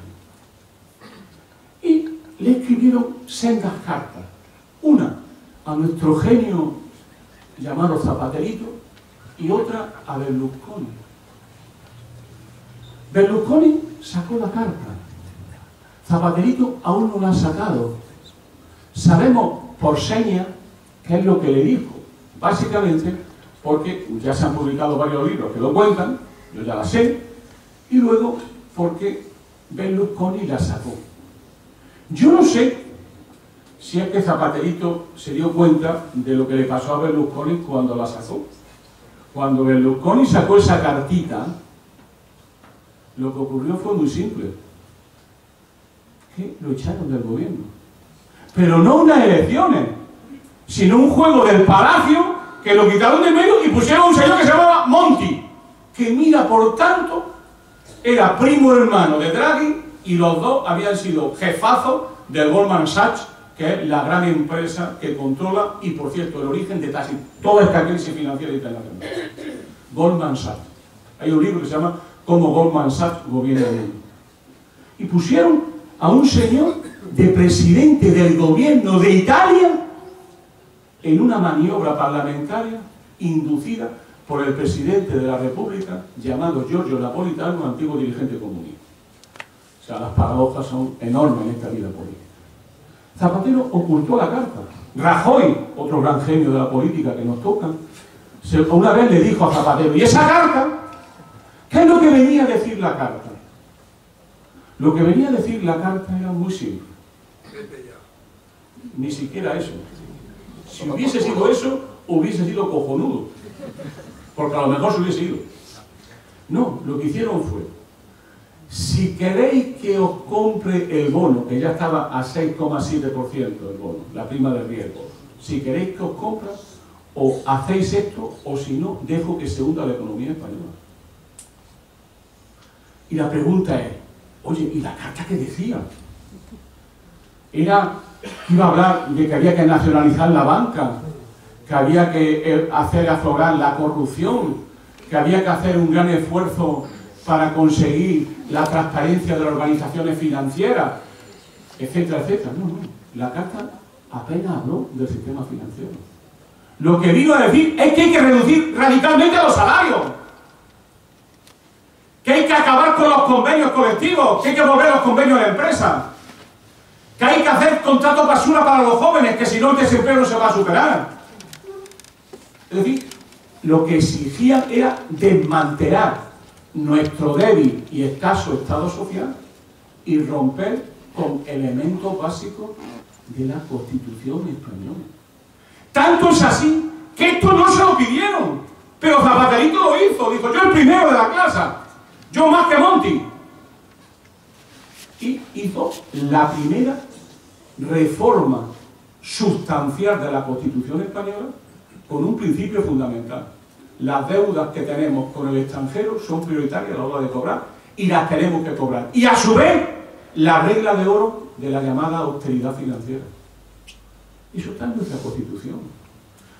Y le escribieron sendas cartas, una a nuestro genio llamado Zapaterito y otra a Berlusconi. Berlusconi sacó la carta, Zapaterito aún no la ha sacado. Sabemos por señas qué es lo que le dijo, básicamente porque ya se han publicado varios libros que lo cuentan, yo ya la sé, y luego porque Berlusconi la sacó. Yo no sé si es que Zapaterito se dio cuenta de lo que le pasó a Berlusconi cuando la sacó. Cuando Berlusconi sacó esa cartita, lo que ocurrió fue muy simple, que lo echaron del gobierno. Pero no unas elecciones, sino un juego del Palacio que lo quitaron de medio y pusieron a un señor que se llamaba Monti, que mira, por tanto, era primo hermano de Draghi y los dos habían sido jefazos del Goldman Sachs, que es la gran empresa que controla y, por cierto, el origen de casi toda esta crisis financiera internacional. Goldman Sachs. Hay un libro que se llama Cómo Goldman Sachs gobierna el mundo. Y pusieron a un señor de presidente del gobierno de Italia en una maniobra parlamentaria inducida por el presidente de la República llamado Giorgio Napolitano, un antiguo dirigente comunista. O sea, las paradojas son enormes en esta vida política. Zapatero ocultó la carta. Rajoy, otro gran genio de la política que nos toca, una vez le dijo a Zapatero: ¿y esa carta? ¿Qué es lo que venía a decir la carta? Lo que venía a decir la carta era muy simple. Ni siquiera eso. Si hubiese sido eso, hubiese sido cojonudo. Porque a lo mejor se hubiese ido. No, lo que hicieron fue: si queréis que os compre el bono, que ya estaba a 6,7% el bono, la prima de riesgo, si queréis que os compre, o hacéis esto, o si no, dejo que se hunda la economía española. Y la pregunta es: oye, ¿y la carta qué decía? Era que iba a hablar de que había que nacionalizar la banca, que había que hacer aflorar la corrupción, que había que hacer un gran esfuerzo para conseguir la transparencia de las organizaciones financieras, etcétera, etcétera. No, no. La carta apenas habló del sistema financiero. Lo que vino a decir es que hay que reducir radicalmente los salarios, que hay que acabar con los convenios colectivos, que hay que volver a los convenios de empresa, que hay que hacer contratos basura para los jóvenes, que si no el desempleo no se va a superar. Es decir, lo que exigían era desmantelar nuestro débil y escaso Estado social y romper con elementos básicos de la Constitución española. Tanto es así que esto no se lo pidieron, pero Zapaterito lo hizo. Dijo: yo el primero de la clase, yo más que Monti. Y hizo la primera reforma sustancial de la Constitución española con un principio fundamental: las deudas que tenemos con el extranjero son prioritarias a la hora de cobrar y las tenemos que cobrar. Y a su vez, la regla de oro de la llamada austeridad financiera. Eso está en nuestra Constitución.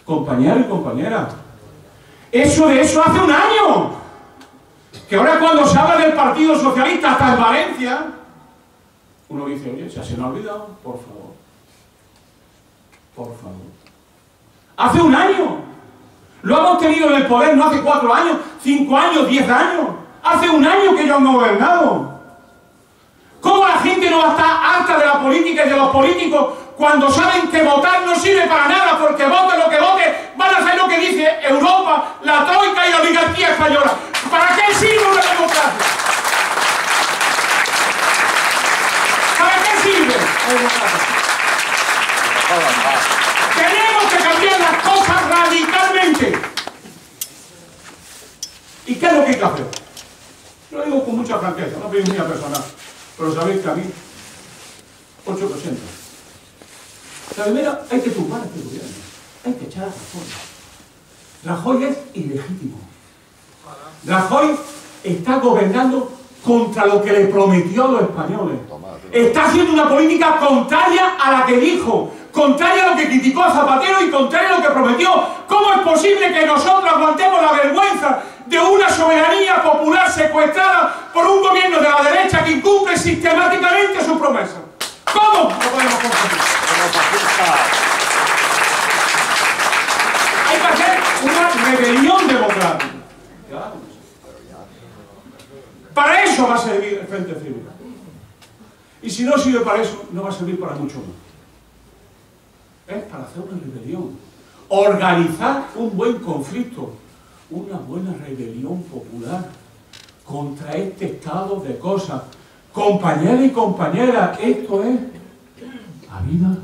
Compañeros y compañeras, eso hace un año. Que ahora cuando se habla del Partido Socialista hasta en Valencia, uno dice: oye, ¿se me ha olvidado? Por favor. Por favor. Hace un año. Lo hemos tenido en el poder no hace 4 años, 5 años, 10 años. Hace un año que ellos han gobernado. ¿Cómo la gente no va a estar harta de la política y de los políticos cuando saben que votar no sirve para nada? Porque vote lo que vote, van a hacer lo que dice Europa, la troika y la oligarquía española. ¿Para qué sirve una democracia? ¿Para qué sirve la democracia? Tenemos que cambiar las cosas radicalmente. ¿Y qué es lo que hay que hacer? Lo digo con mucha franqueza, no es mía personal, pero sabéis que a mí, 8%. La primera, hay que tumbar a este gobierno, hay que echar a Rajoy. Rajoy es ilegítimo. Rajoy está gobernando contra lo que le prometió a los españoles. Está haciendo una política contraria a la que dijo, contraria a lo que criticó a Zapatero y contraria a lo que prometió. ¿Cómo es posible que nosotros aguantemos la vergüenza de una soberanía popular secuestrada por un gobierno de la derecha que incumple sistemáticamente su promesa? ¿Cómo lo podemos conseguir? Hay que hacer una rebelión democrática. Para eso va a servir el Frente Cívico. Y si no sirve para eso, no va a servir para mucho más. Es para hacer una rebelión. Organizar un buen conflicto. Una buena rebelión popular contra este estado de cosas. Compañeros y compañeras, esto es a vida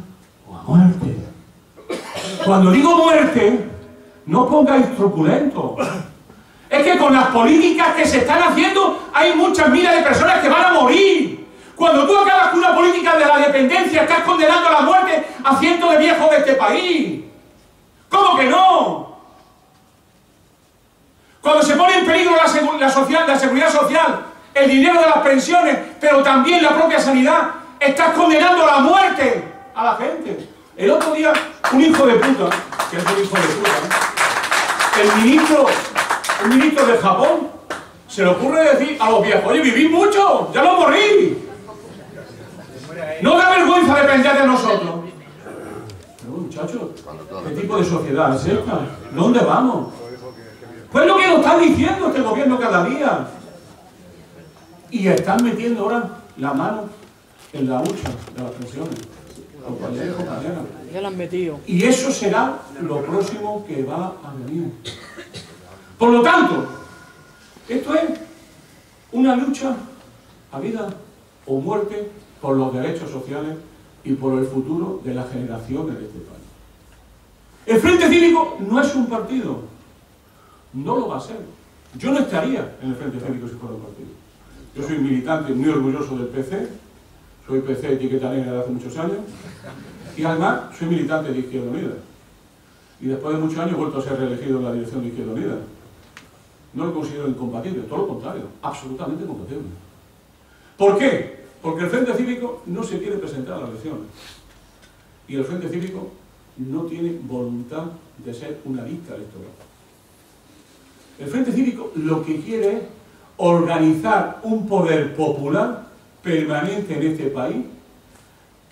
o a muerte. Cuando digo muerte, no pongáis truculento. Es que con las políticas que se están haciendo hay muchas miles de personas que van a morir. Cuando tú acabas con una política de la dependencia, estás condenando a la muerte a cientos de viejos de este país. ¿Cómo que no? Cuando se pone en peligro la seguridad social, el dinero de las pensiones, pero también la propia sanidad, estás condenando a la muerte a la gente. El otro día, un hijo de puta, que es un hijo de puta, el ministro de Japón, se le ocurre decir a los viejos, oye, vivís mucho, ya no morrí. No da vergüenza depender de nosotros. Pero muchachos, ¿qué tipo de sociedad es esta? ¿Dónde vamos? Pues lo que nos están diciendo este gobierno cada día. Y están metiendo ahora la mano en la hucha de las pensiones. Compañeros, compañeras. Ya la han metido. Y eso será lo próximo que va a venir. Por lo tanto, esto es una lucha a vida o muerte por los derechos sociales y por el futuro de las generaciones de este país. El Frente Cívico no es un partido. No lo va a ser. Yo no estaría en el Frente Cívico si fuera un partido. Yo soy militante muy orgulloso del PC, soy PC etiqueta negra de hace muchos años, y además soy militante de Izquierda Unida. Y después de muchos años he vuelto a ser reelegido en la dirección de Izquierda Unida. No lo considero incompatible, todo lo contrario, absolutamente compatible. ¿Por qué? Porque el Frente Cívico no se quiere presentar a las elecciones. Y el Frente Cívico no tiene voluntad de ser una lista electoral. El Frente Cívico lo que quiere es organizar un poder popular permanente en este país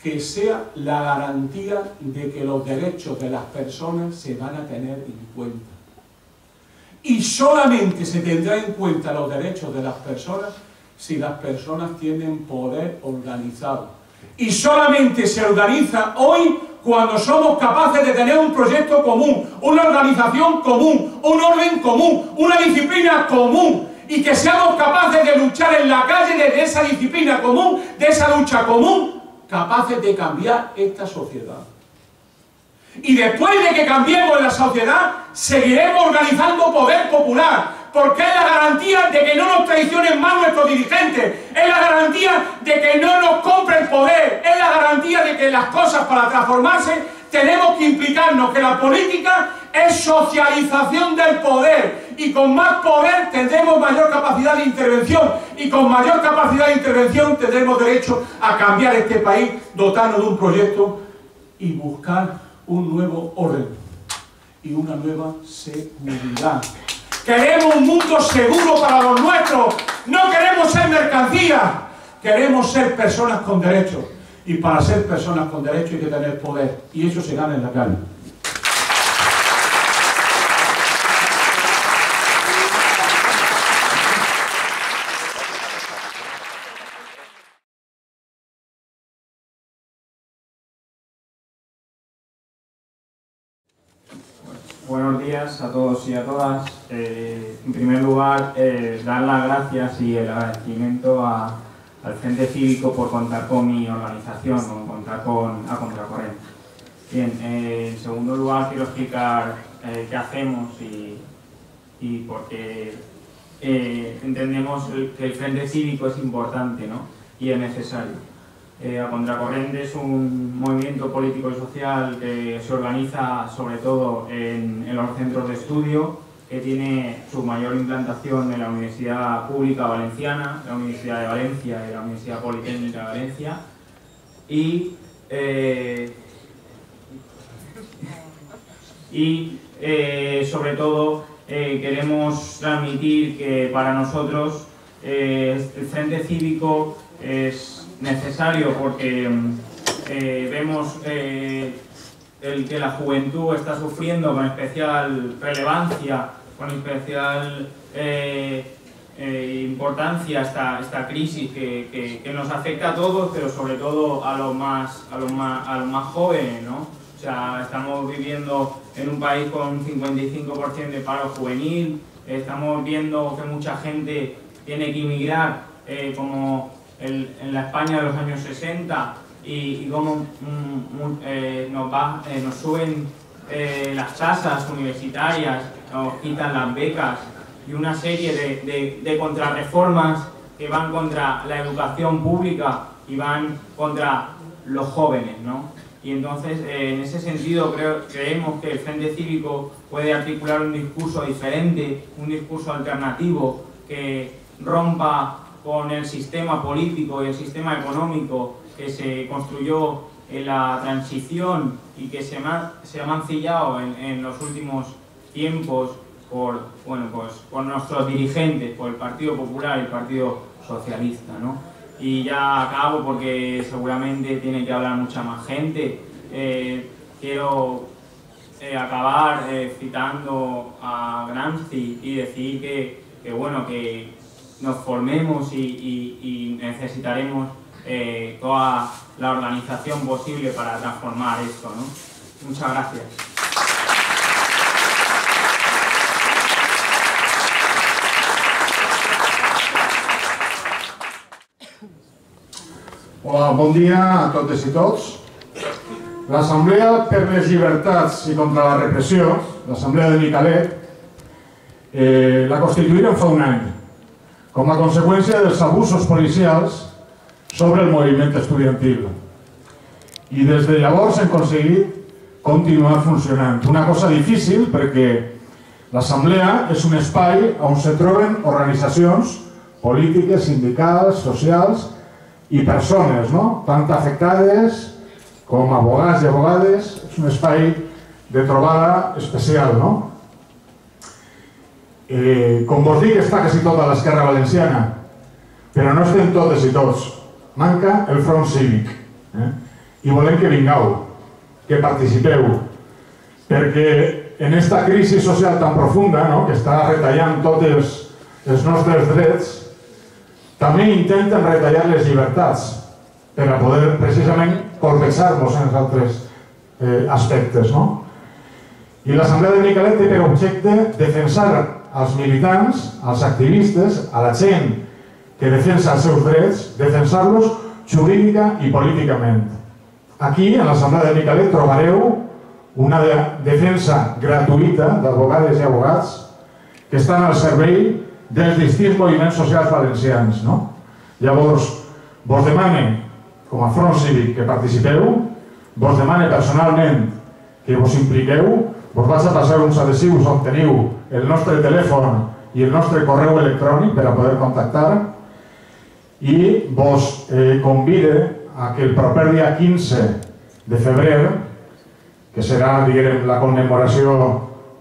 que sea la garantía de que los derechos de las personas se van a tener en cuenta. Y solamente se tendrá en cuenta los derechos de las personas si las personas tienen poder organizado. Y solamente se organiza hoy cuando somos capaces de tener un proyecto común, una organización común, un orden común, una disciplina común, y que seamos capaces de luchar en la calle desde esa disciplina común, de esa lucha común, capaces de cambiar esta sociedad. Y después de que cambiemos la sociedad, seguiremos organizando poder popular, porque es la garantía de que no nos traicionen más nuestros dirigentes, es la garantía de que no nos compre el poder, es la garantía de que las cosas para transformarse tenemos que implicarnos, que la política es socialización del poder, y con más poder tendremos mayor capacidad de intervención, y con mayor capacidad de intervención tendremos derecho a cambiar este país, dotarnos de un proyecto y buscar un nuevo orden y una nueva seguridad. Queremos un mundo seguro para los nuestros, no queremos ser mercancías, queremos ser personas con derechos, y para ser personas con derechos hay que tener poder, y eso se gana en la calle. días a todos y a todas. En primer lugar, dar las gracias y el agradecimiento al Frente Cívico por contar con mi organización, por contar a Contracorriente. Bien, en segundo lugar quiero explicar qué hacemos y por qué entendemos que el Frente Cívico es importante, ¿no? Y es necesario. A Contracorriente es un movimiento político y social que se organiza sobre todo en los centros de estudio, que tiene su mayor implantación en la Universidad Pública Valenciana, la Universidad de Valencia y la Universidad Politécnica de Valencia. Y sobre todo queremos transmitir que para nosotros el Frente Cívico es necesario porque vemos que la juventud está sufriendo con especial relevancia, con especial importancia esta crisis que nos afecta a todos, pero sobre todo a los más jóvenes, ¿no? O sea, estamos viviendo en un país con un 55% de paro juvenil, estamos viendo que mucha gente tiene que emigrar, como en la España de los años 60, y cómo nos suben las tasas universitarias, nos quitan las becas y una serie de contrarreformas que van contra la educación pública y van contra los jóvenes, ¿no? Y entonces, en ese sentido, creemos que el Frente Cívico puede articular un discurso diferente, un discurso alternativo que rompa con el sistema político y el sistema económico que se construyó en la transición y que se ha mancillado en los últimos tiempos por nuestros dirigentes, por el Partido Popular y el Partido Socialista, ¿no? Y ya acabo porque seguramente tiene que hablar mucha más gente. Quiero acabar citando a Gramsci y decir que nos formemos y necesitaremos toda la organización posible para transformar esto, ¿no? Muchas gracias. Hola, bon dia a totes i tots. L'Assemblea per les Llibertats i contra la Repressió, l'Assemblea de Micalet, la constituïren fa un any, com a conseqüència dels abusos policials sobre el moviment estudiantil. I des de llavors hem aconseguit continuar funcionant. Una cosa difícil perquè l'Assemblea és un espai on se troben organitzacions polítiques, sindicals, socials i persones, no? Tant afectades com abogats i abogades. És un espai de trobada especial, no? Com vos dic, està quasi tota l'esquerra valenciana, però no estem totes i tots. Manca el front cívic. I volem que vingueu, que participeu, perquè en esta crisi social tan profunda, que està retallant tots els nostres drets, també intenten retallar les llibertats per a poder precisament colpejar-nos en els altres aspectes. I l'Assemblea de Micalet té per objecte defensar als militants, als activistes, a la gent que defensa els seus drets, defensar-los jurídica i políticament. Aquí, a l'Assemblea de Micalet, trobareu una defensa gratuïta d'abogades i abogats que estan al servei dels distints moviments socials valencians. Llavors, vos demane, com a front cívic, que participeu, vos demane personalment que vos impliqueu, vos vaig a passar uns adhesius on teniu el nostre telèfon i el nostre correu electrònic per a poder contactar, i vos convide a que el proper dia 15 de febrer, que serà, diguem, la commemoració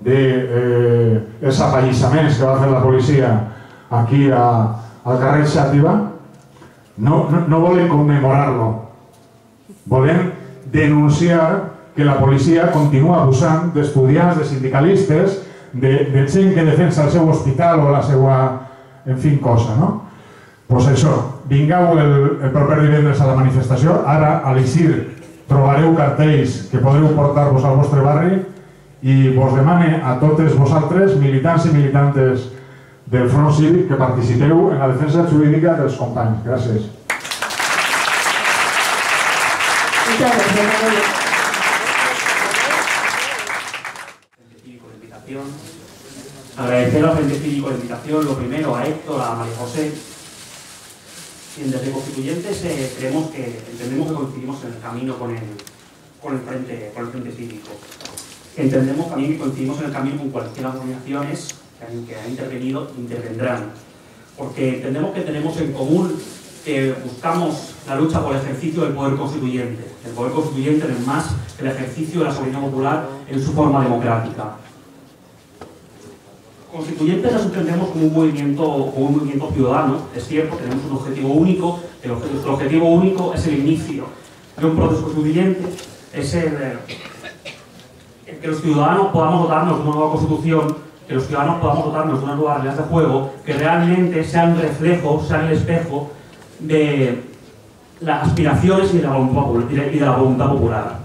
dels apallissaments que va fer la policia aquí al carrer Xàtiva, no volem commemorar-lo. Volem denunciar que la policia continua abusant d'estudiants, de sindicalistes, de gent que defensa el seu hospital o la seva, en fi, cosa, no? Doncs això, vingueu el proper divendres a la manifestació. Ara, a l'Eixir, trobareu cartells que podreu portar-vos al vostre barri i vos demane a totes vosaltres, militants i militantes del Front Cívic, que participeu en la defensa jurídica dels companys. Gràcies. Agradecer al Frente Cívico la invitación, lo primero a Héctor, a María José. Desde Constituyentes entendemos que coincidimos en el camino con el Frente Cívico. Entendemos también que coincidimos en el camino con cualquiera de las organizaciones que han intervenido e intervendrán. Porque entendemos que tenemos en común que buscamos la lucha por el ejercicio del poder constituyente. El poder constituyente no es más que el ejercicio de la soberanía popular en su forma democrática. Constituyentes nos entendemos como un movimiento ciudadano. Es cierto, tenemos un objetivo único. Nuestro objetivo único es el inicio de un proceso constituyente. Es el que los ciudadanos podamos dotarnos de una nueva constitución, que los ciudadanos podamos dotarnos de unas nuevas reglas de juego que realmente sean reflejo, sean el espejo de las aspiraciones y de la voluntad popular.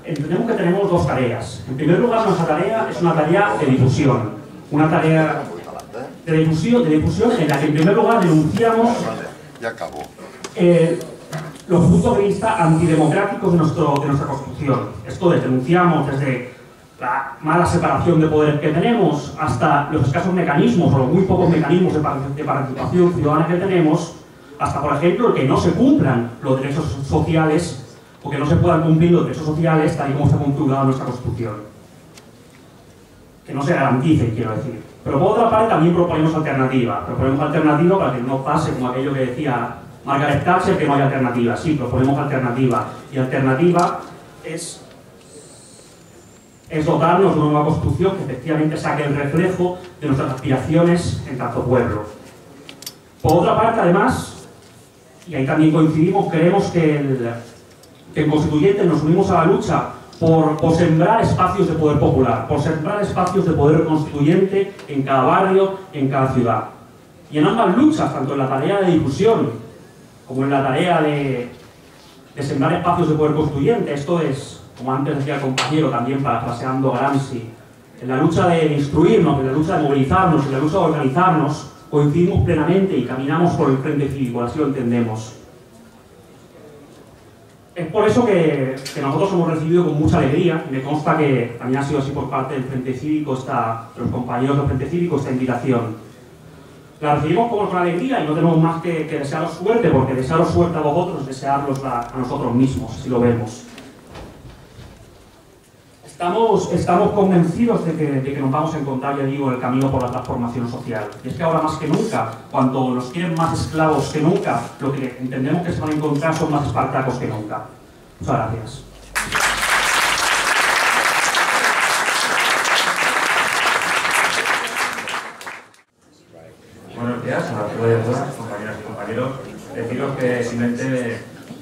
Entendemos que tenemos dos tareas. En primer lugar, nuestra tarea es una tarea de difusión. Una tarea de difusión en la que en primer lugar denunciamos los puntos de vista antidemocráticos de nuestra Constitución. Esto denunciamos desde la mala separación de poderes que tenemos hasta los escasos mecanismos o los muy pocos mecanismos de participación ciudadana que tenemos, hasta, por ejemplo, que no se cumplan los derechos sociales o que no se puedan cumplir los derechos sociales tal y como está configurada nuestra Constitución. Que no se garantice, quiero decir. Pero por otra parte también proponemos alternativa. Proponemos alternativa para que no pase como aquello que decía Margaret Thatcher, que no hay alternativa. Sí, proponemos alternativa. Y alternativa es dotarnos de una nueva Constitución que efectivamente saque el reflejo de nuestras aspiraciones en tanto pueblo. Por otra parte, además, y ahí también coincidimos, creemos que en Constituyentes nos unimos a la lucha por sembrar espacios de poder popular, por sembrar espacios de poder constituyente en cada barrio, en cada ciudad. Y en ambas luchas, tanto en la tarea de difusión como en la tarea de sembrar espacios de poder constituyente, esto es, como antes decía el compañero también parafraseando a Gramsci, en la lucha de instruirnos, en la lucha de movilizarnos, en la lucha de organizarnos, coincidimos plenamente y caminamos por el Frente Cívico, así lo entendemos. Es por eso que nosotros hemos recibido con mucha alegría, y me consta que también ha sido así por parte del Frente Cívico, de los compañeros del Frente Cívico, esta invitación. La recibimos con alegría y no tenemos más que desearos suerte, porque desearos suerte a vosotros es desearlos a nosotros mismos, si lo vemos. Estamos convencidos de que nos vamos a encontrar, ya digo, el camino por la transformación social. Y es que ahora más que nunca, cuando nos quieren más esclavos que nunca, lo que entendemos que se van a encontrar son más espartacos que nunca. Muchas gracias. Buenos días a todas, compañeras y compañeros. Deciros que simplemente,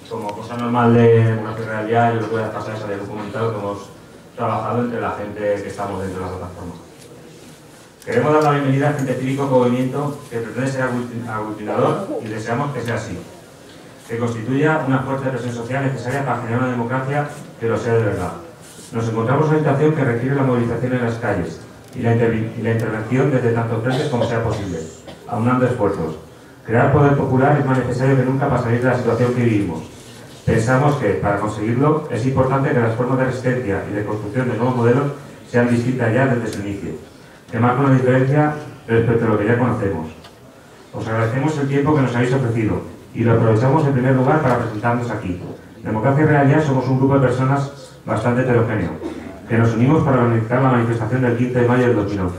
como cosa normal de Democracia y Realidad, yo les voy a pasar ese documentado que hemos trabajado entre la gente que estamos dentro de la plataforma. Queremos dar la bienvenida al Frente Cívico como movimiento que pretende ser aglutinador y deseamos que sea así, que constituya una fuerza de presión social necesaria para generar una democracia que lo sea de verdad. Nos encontramos en una situación que requiere la movilización en las calles y la intervención desde tantos frentes como sea posible, aunando esfuerzos. Crear poder popular es más necesario que nunca para salir de la situación que vivimos. Pensamos que, para conseguirlo, es importante que las formas de resistencia y de construcción de nuevos modelos sean distintas ya desde su inicio, que marca una diferencia respecto a lo que ya conocemos. Os agradecemos el tiempo que nos habéis ofrecido y lo aprovechamos en primer lugar para presentarnos aquí. Democracia y Realidad somos un grupo de personas bastante heterogéneo, que nos unimos para organizar la manifestación del 15 de mayo del 2011.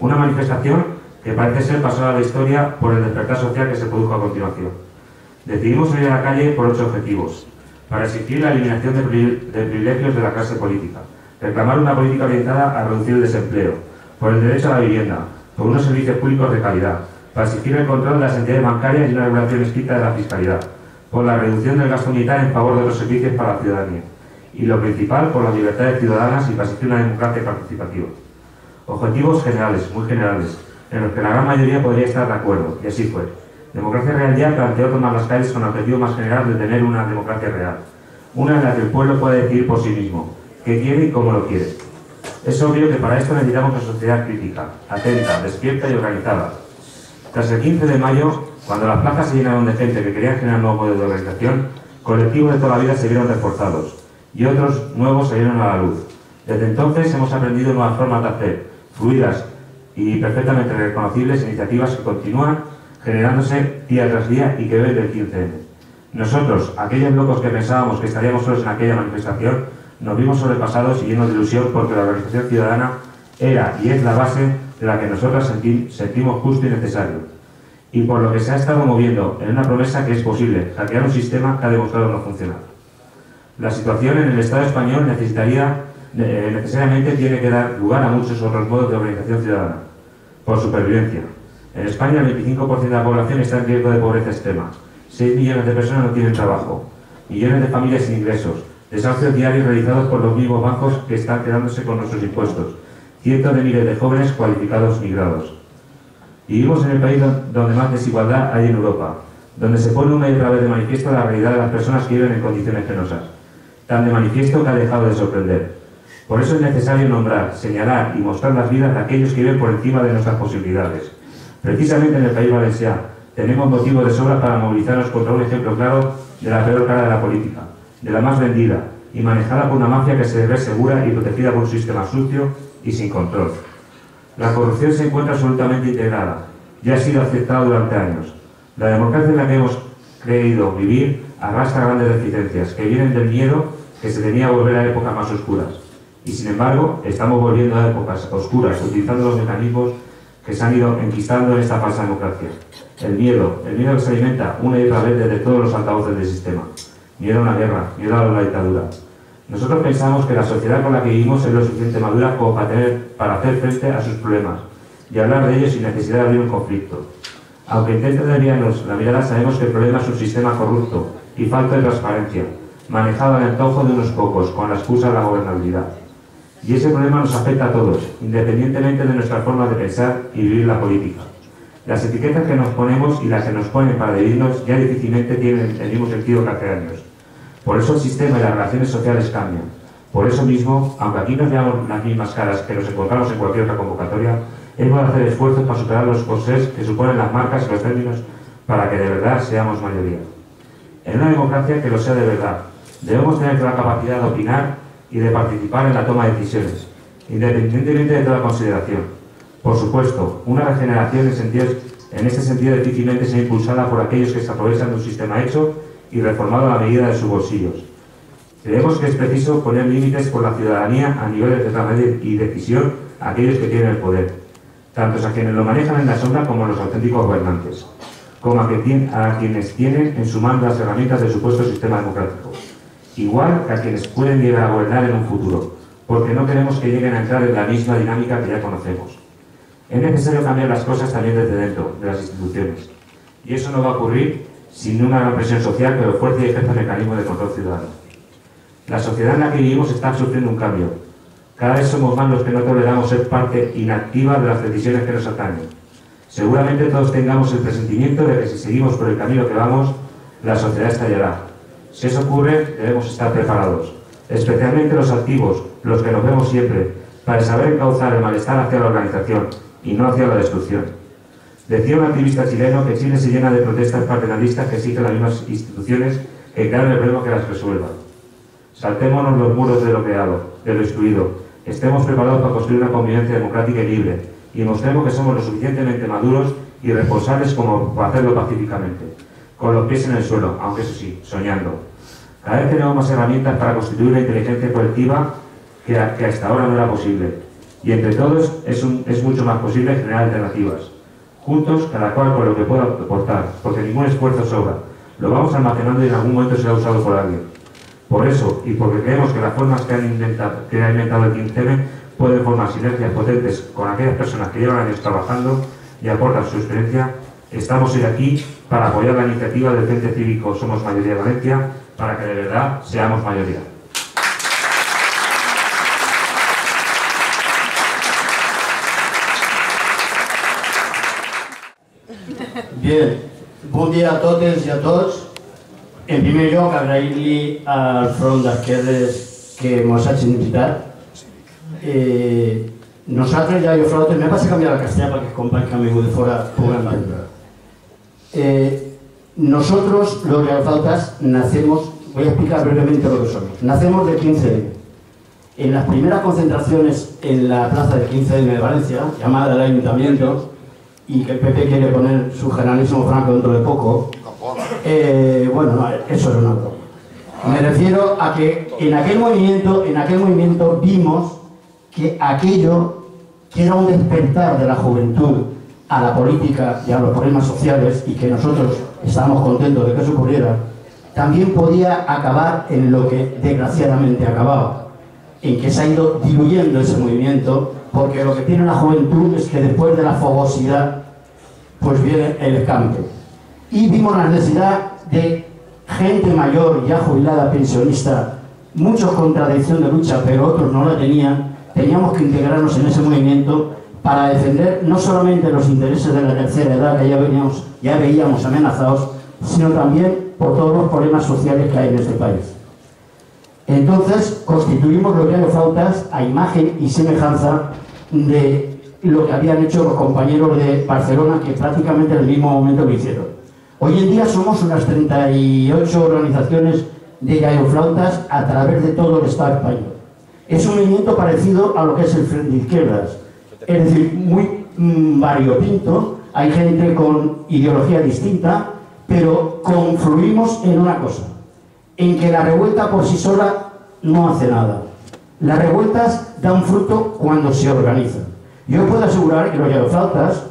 Una manifestación que parece ser pasada a la historia por el despertar social que se produjo a continuación. Decidimos salir a la calle por 8 objetivos: para exigir la eliminación de privilegios de la clase política, reclamar una política orientada a reducir el desempleo, por el derecho a la vivienda, por unos servicios públicos de calidad, para exigir el control de las entidades bancarias y una regulación estricta de la fiscalidad, por la reducción del gasto militar en favor de los servicios para la ciudadanía, y lo principal, por las libertades ciudadanas y para exigir una democracia participativa. Objetivos generales, muy generales, en los que la gran mayoría podría estar de acuerdo, y así fue. Democracia y Realidad planteó tomar las calles con el objetivo más general de tener una democracia real. una en la que el pueblo pueda decidir por sí mismo qué quiere y cómo lo quiere. Es obvio que para esto necesitamos una sociedad crítica, atenta, despierta y organizada. Tras el 15 de mayo, cuando las plazas se llenaron de gente que quería generar un nuevo modelo de organización, colectivos de toda la vida se vieron reforzados y otros nuevos salieron a la luz. Desde entonces hemos aprendido nuevas formas de hacer, fluidas y perfectamente reconocibles iniciativas que continúan generándose día tras día y que beben del 15M. Nosotros, aquellos locos que pensábamos que estaríamos solos en aquella manifestación, nos vimos sobrepasados y llenos de ilusión porque la organización ciudadana era y es la base de la que nosotros sentimos justo y necesario. Y por lo que se ha estado moviendo en una promesa que es posible hackear un sistema que ha demostrado no funcionar. La situación en el Estado español necesariamente tiene que dar lugar a muchos otros modos de organización ciudadana, por supervivencia. En España el 25% de la población está en riesgo de pobreza extrema, 6 millones de personas no tienen trabajo, millones de familias sin ingresos, desahucios diarios realizados por los mismos bancos que están quedándose con nuestros impuestos, cientos de miles de jóvenes cualificados migrados. Vivimos en el país donde más desigualdad hay en Europa, donde se pone una y otra vez de manifiesto la realidad de las personas que viven en condiciones penosas, tan de manifiesto que ha dejado de sorprender. Por eso es necesario nombrar, señalar y mostrar las vidas de aquellos que viven por encima de nuestras posibilidades. Precisamente en el País Valenciano tenemos motivos de sobra para movilizarnos contra un ejemplo claro de la peor cara de la política, de la más vendida y manejada por una mafia que se ve segura y protegida por un sistema sucio y sin control. La corrupción se encuentra absolutamente integrada y ha sido aceptada durante años. La democracia en la que hemos creído vivir arrastra grandes deficiencias que vienen del miedo que se tenía a volver a épocas más oscuras. Y sin embargo, estamos volviendo a épocas oscuras, utilizando los mecanismos que se han ido enquistando en esta falsa democracia. El miedo que se alimenta una y otra vez desde todos los altavoces del sistema. Miedo a una guerra, miedo a la dictadura. Nosotros pensamos que la sociedad con la que vivimos es lo suficiente madura como para hacer frente a sus problemas y hablar de ellos sin necesidad de abrir un conflicto. Aunque intenten desviarnos la mirada, sabemos que el problema es un sistema corrupto y falta de transparencia, manejado al antojo de unos pocos, con la excusa de la gobernabilidad. Y ese problema nos afecta a todos, independientemente de nuestra forma de pensar y vivir la política. Las etiquetas que nos ponemos y las que nos ponen para dividirnos ya difícilmente tienen el mismo sentido que hace años. Por eso el sistema y las relaciones sociales cambian. Por eso mismo, aunque aquí nos veamos las mismas caras que nos encontramos en cualquier otra convocatoria, hemos de hacer esfuerzos para superar los corsés que suponen las marcas y los términos para que de verdad seamos mayoría. En una democracia que lo sea de verdad, debemos tener la capacidad de opinar y de participar en la toma de decisiones, independientemente de toda consideración. Por supuesto, una regeneración en este sentido difícilmente será impulsada por aquellos que se aprovechan de un sistema hecho y reformado a la medida de sus bolsillos. Creemos que es preciso poner límites por la ciudadanía a niveles de tamaño y decisión a aquellos que tienen el poder, tanto a quienes lo manejan en la sombra como a los auténticos gobernantes, como a quienes tienen en su mano las herramientas del supuesto sistema democrático, igual que a quienes pueden llegar a gobernar en un futuro, porque no queremos que lleguen a entrar en la misma dinámica que ya conocemos. Es necesario cambiar las cosas también desde dentro de las instituciones, y eso no va a ocurrir sin una gran presión social que lo fuerce y ejerza mecanismos de control ciudadano. La sociedad en la que vivimos está sufriendo un cambio. Cada vez somos más los que no toleramos ser parte inactiva de las decisiones que nos atañen. Seguramente todos tengamos el presentimiento de que si seguimos por el camino que vamos, la sociedad estallará. Si eso ocurre, debemos estar preparados, especialmente los activos, los que nos vemos siempre, para saber encauzar el malestar hacia la organización y no hacia la destrucción. Decía un activista chileno que Chile se llena de protestas paternalistas que exigen las mismas instituciones que crean el problema que las resuelvan. Saltémonos los muros de lo creado, de lo excluido. Estemos preparados para construir una convivencia democrática y libre y mostremos que somos lo suficientemente maduros y responsables como para hacerlo pacíficamente, con los pies en el suelo, aunque eso sí, soñando. Cada vez tenemos más herramientas para constituir una inteligencia colectiva que hasta ahora no era posible. Y entre todos es mucho más posible generar alternativas. Juntos, cada cual con lo que pueda aportar, porque ningún esfuerzo sobra. Lo vamos almacenando y en algún momento será usado por alguien. Por eso, y porque creemos que las formas que ha inventado el 15M pueden formar sinergias potentes con aquellas personas que llevan años trabajando y aportan su experiencia, estamos hoy aquí para apoyar la iniciativa del Frente Cívico Somos Mayoría Valencia, para que de verdad seamos mayoría. Bien, bon dia a totes i a tots. en primer lloc, agrair-li al Front d'Esquerres que ens hagin invitat. Nosaltres, ja jo Flautes, me vas a canviar el castellà perquè els companys que han vingut de fora puguen entendre. Nosotros, los Yayoflautas, nacemos, voy a explicar brevemente lo que somos. Nacemos del 15M. En las primeras concentraciones en la plaza del 15M de Valencia, llamada el Ayuntamiento, y que el PP quiere poner su generalísimo Franco dentro de poco, bueno, no, eso es una broma. Me refiero a que en aquel movimiento vimos que aquello, que era un despertar de la juventud a la política y a los problemas sociales, y que nosotros estábamos contentos de que eso ocurriera, también podía acabar en lo que desgraciadamente ha acabado, en que se ha ido diluyendo ese movimiento, porque lo que tiene la juventud es que después de la fogosidad pues viene el escampe. Y vimos la necesidad de gente mayor, ya jubilada, pensionista, muchos con tradición de lucha, pero otros no la tenían. Teníamos que integrarnos en ese movimiento para defender no solamente los intereses de la tercera edad, que ya veíamos amenazados, sino también por todos los problemas sociales que hay en este país. Entonces constituimos los Yayoflautas a imagen y semejanza de lo que habían hecho los compañeros de Barcelona, que prácticamente en el mismo momento lo hicieron. Hoy en día somos unas 38 organizaciones de Yayoflautas a través de todo el Estado español. Es un movimiento parecido a lo que es el Frente de Izquierdas, es decir, muy variopinto, hay gente con ideología distinta, pero confluimos en una cosa, en que la revuelta por sí sola no hace nada. Las revueltas dan fruto cuando se organizan. Yo puedo asegurar que los Yayoflautas,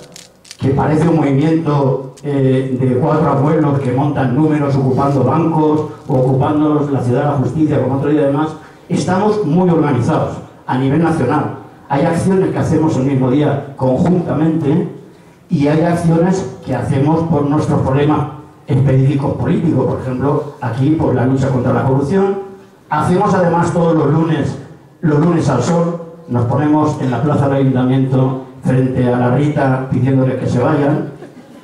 que parece un movimiento de 4 abuelos que montan números ocupando bancos o ocupando la Ciudad de la Justicia como otro día demás, estamos muy organizados a nivel nacional. Hay acciones que hacemos el mismo día conjuntamente y hay acciones que hacemos por nuestros problemas específicos políticos. Por ejemplo, aquí por la lucha contra la corrupción. Hacemos además todos los lunes al sol, nos ponemos en la plaza del Ayuntamiento frente a la Rita pidiéndoles que se vayan.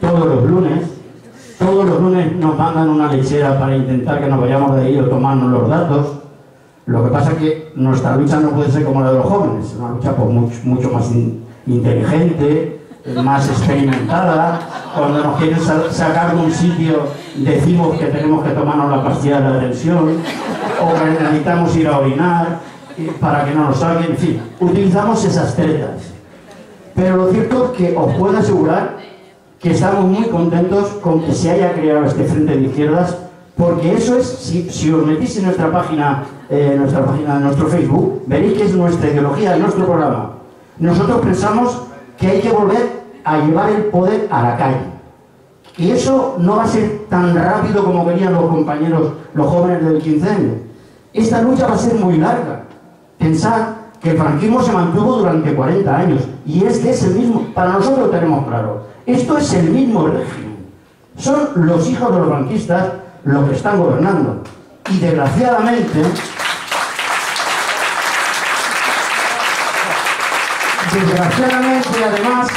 Todos los lunes nos mandan una lechera para intentar que nos vayamos de ahí o tomarnos los datos. Lo que pasa es que nuestra lucha no puede ser como la de los jóvenes, es una lucha pues, mucho más inteligente, más experimentada. Cuando nos quieren sacar de un sitio decimos que tenemos que tomarnos la pastilla de la tensión o que necesitamos ir a orinar para que no nos saquen, en fin, utilizamos esas tretas. Pero lo cierto es que os puedo asegurar que estamos muy contentos con que se haya creado este Frente de Izquierdas, porque eso es, si os metís en nuestra página, en nuestro Facebook, veréis que es nuestra ideología, es nuestro programa. Nosotros pensamos que hay que volver a llevar el poder a la calle. Y eso no va a ser tan rápido como querían los compañeros, los jóvenes del 15M. Esta lucha va a ser muy larga. Pensad que el franquismo se mantuvo durante 40 años y este es el mismo, para nosotros lo tenemos claro. Esto es el mismo régimen. Son los hijos de los franquistas los que están gobernando. Y desgraciadamente además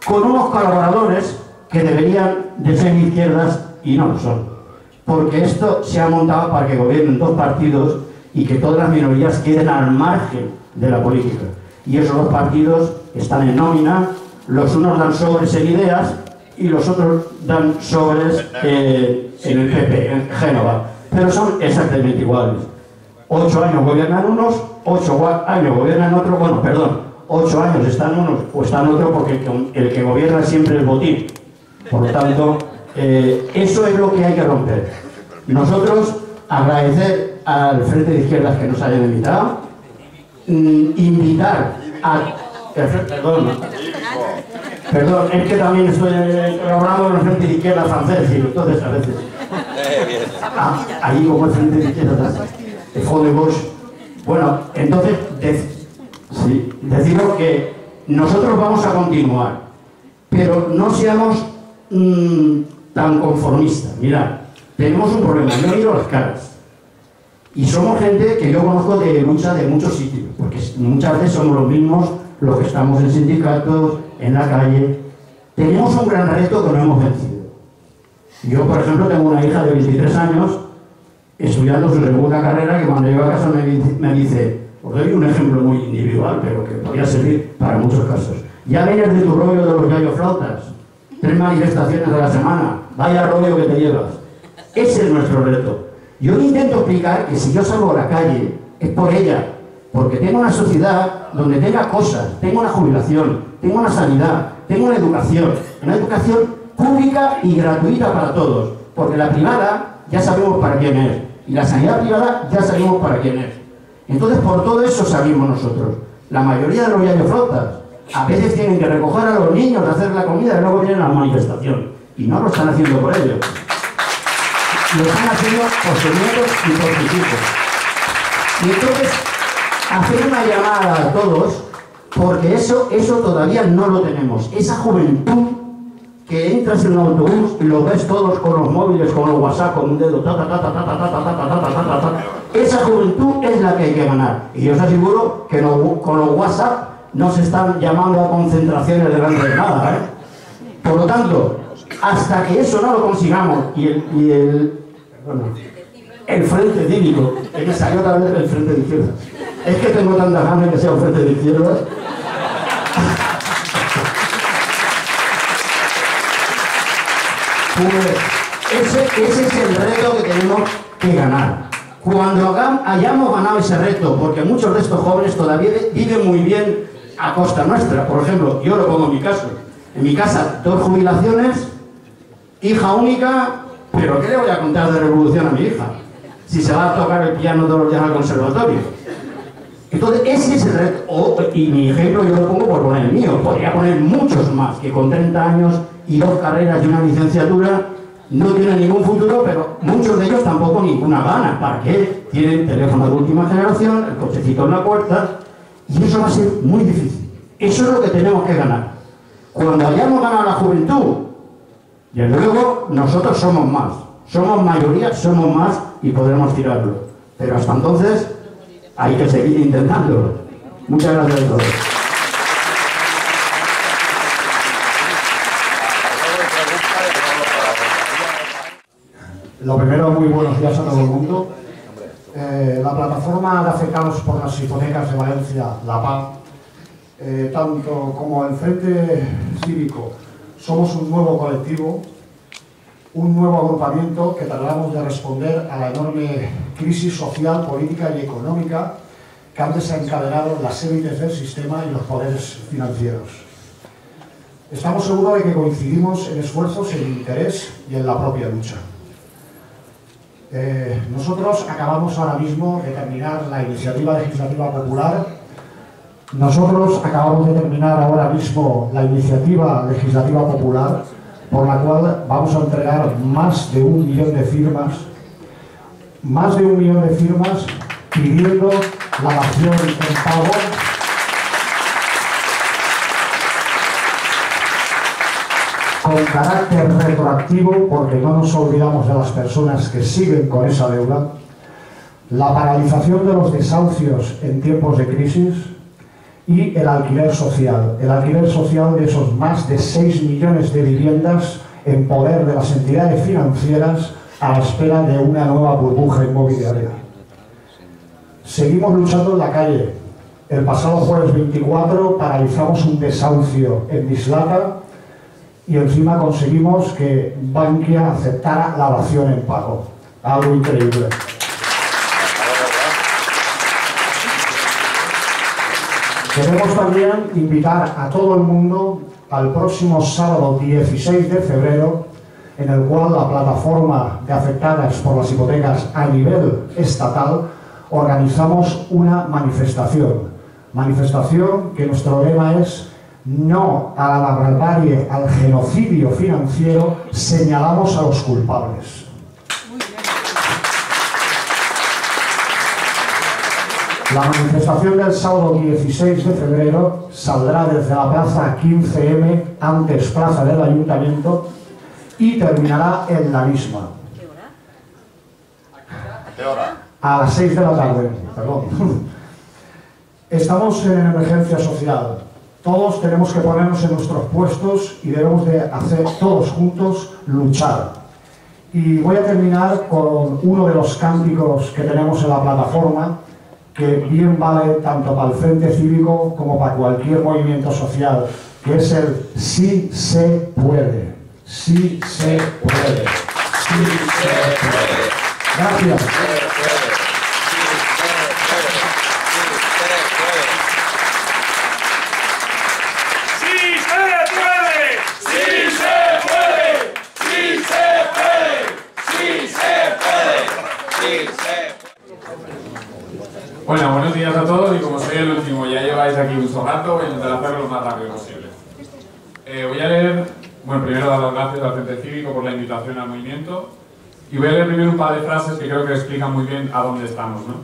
con unos colaboradores que deberían de ser de izquierdas y no lo son. Porque esto se ha montado para que gobiernen dos partidos y que todas las minorías queden al margen de la política. Y esos dos partidos están en nómina, los unos dan sobres en ideas y los otros dan sobres en el PP, en Génova. Pero son exactamente iguales. 8 años gobiernan unos, 8 años gobiernan otros, bueno, perdón, 8 años están unos o están otros porque el que gobierna siempre es botín. Por lo tanto, eso es lo que hay que romper. Nosotros agradecer al Frente de Izquierdas que nos hayan invitado, invitar a... Perdón, es que también estoy colaborando con el Frente de Izquierdas francés y entonces a veces... ahí como el Frente de Izquierdas, el Front de Gauche. Bueno, entonces, deciros que nosotros vamos a continuar, pero no seamos tan conformistas. Mirad, tenemos un problema, yo miro las caras. Y somos gente que yo conozco de lucha de muchos sitios, porque muchas veces somos los mismos los que estamos en sindicatos, en la calle. Tenemos un gran reto que no hemos vencido. Yo, por ejemplo, tengo una hija de 23 años estudiando su segunda carrera, que cuando llega a casa me dice, os doy un ejemplo muy individual, pero que podría servir para muchos casos. Ya vienes de tu rollo de los galloflautas, 3 manifestaciones a la semana, vaya rollo que te llevas. Ese es nuestro reto. Yo intento explicar que si yo salgo a la calle, es por ella, porque tengo una sociedad donde tenga cosas, tengo una jubilación, tengo una sanidad, tengo una educación pública y gratuita para todos, porque la privada ya sabemos para quién es, y la sanidad privada ya sabemos para quién es. Entonces, por todo eso salimos nosotros. La mayoría de los galloflautas a veces tienen que recoger a los niños, hacer la comida y luego vienen a la manifestación. Y no lo están haciendo por ellos. Lo están haciendo por sus nietos y por sus hijos. Y entonces, hacer una llamada a todos, porque eso todavía no lo tenemos. Esa juventud que entras en el autobús y lo ves todos con los móviles, con los WhatsApp, con un dedo, esa juventud es la que hay que ganar. Y yo os aseguro que con los WhatsApp no se están llamando a concentraciones delante de nada, ¿eh? Por lo tanto, hasta que eso no lo consigamos y el frente cívico, que me salió otra vez el frente de izquierda, es que tengo tantas ganas que sea un frente de izquierda. Pues ese es el reto que tenemos que ganar. Cuando hayamos ganado ese reto, porque muchos de estos jóvenes todavía viven muy bien a costa nuestra. Por ejemplo, yo lo pongo en mi caso. En mi casa, 2 jubilaciones, hija única, pero ¿qué le voy a contar de revolución a mi hija? Si se va a tocar el piano todos los días al conservatorio. Entonces, ese es el reto. Y mi ejemplo yo lo pongo por poner el mío. Podría poner muchos más, que con 30 años y 2 carreras y una licenciatura no tienen ningún futuro, pero muchos de ellos tampoco ninguna gana. ¿Para qué? Tienen teléfono de última generación, el cochecito en la puerta, y eso va a ser muy difícil. Eso es lo que tenemos que ganar. Cuando hayamos ganado la juventud, desde luego nosotros somos más. Somos mayoría, somos más y podremos tirarlo. Pero hasta entonces hay que seguir intentándolo. Muchas gracias a todos. Lo primero, muy buenos días a todo el mundo. La plataforma de afectados por las hipotecas de Valencia, la PAM, tanto como el Frente Cívico, somos un nuevo colectivo, un nuevo agrupamiento que tratamos de responder a la enorme crisis social, política y económica que han desencadenado las élites del sistema y los poderes financieros. Estamos seguros de que coincidimos en esfuerzos, en interés y en la propia lucha. Nosotros acabamos ahora mismo de terminar la iniciativa legislativa popular. Nosotros acabamos de terminar ahora mismo la iniciativa legislativa popular, por la cual vamos a entregar más de 1 millón de firmas, pidiendo la dación en pago con carácter retroactivo, porque no nos olvidamos de las personas que siguen con esa deuda, la paralización de los desahucios en tiempos de crisis y el alquiler social de esos más de 6 millones de viviendas en poder de las entidades financieras a la espera de una nueva burbuja inmobiliaria. Seguimos luchando en la calle. El pasado jueves 24 paralizamos un desahucio en Mislata y encima conseguimos que Bankia aceptara la dación en pago. Algo increíble. Queremos también invitar a todo el mundo al próximo sábado 16 de febrero, en el cual la plataforma de afectadas por las hipotecas a nivel estatal organizamos una manifestación. Manifestación que nuestro lema es: no a la barbarie, al genocidio financiero, señalamos a los culpables. La manifestación del sábado 16 de febrero saldrá desde la plaza 15M, antes plaza del Ayuntamiento, y terminará en la misma. ¿Qué hora? A las 6 de la tarde, perdón. Estamos en emergencia social. Todos tenemos que ponernos en nuestros puestos y debemos de hacer todos juntos luchar. Y voy a terminar con uno de los cánticos que tenemos en la plataforma, que bien vale tanto para el Frente Cívico como para cualquier movimiento social, que es el sí se puede. Sí se puede. Sí se puede. Gracias. Bueno, buenos días a todos y como soy el último, ya lleváis aquí un rato, voy a intentar hacerlo lo más rápido posible. Voy a leer, bueno, primero dar las gracias al Frente Cívico por la invitación al movimiento y voy a leer primero un par de frases que creo que explican muy bien a dónde estamos, ¿no?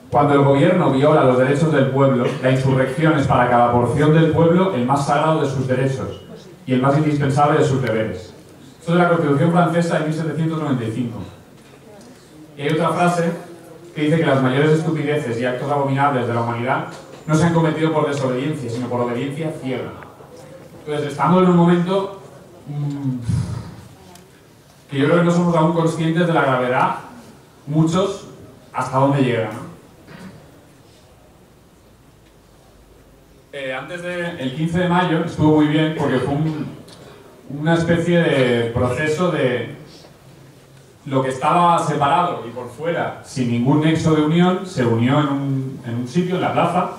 Cuando el gobierno viola los derechos del pueblo, la insurrección es para cada porción del pueblo el más sagrado de sus derechos y el más indispensable de sus deberes. Esto es la Constitución francesa de 1795. Y hay otra frase que dice que las mayores estupideces y actos abominables de la humanidad no se han cometido por desobediencia, sino por obediencia ciega. Entonces, estamos en un momento que yo creo que no somos aún conscientes de la gravedad, muchos, hasta dónde llega, ¿no? Antes del 15 de mayo estuvo muy bien porque fue una especie de proceso de lo que estaba separado y por fuera, sin ningún nexo de unión, se unió en un sitio, en la plaza,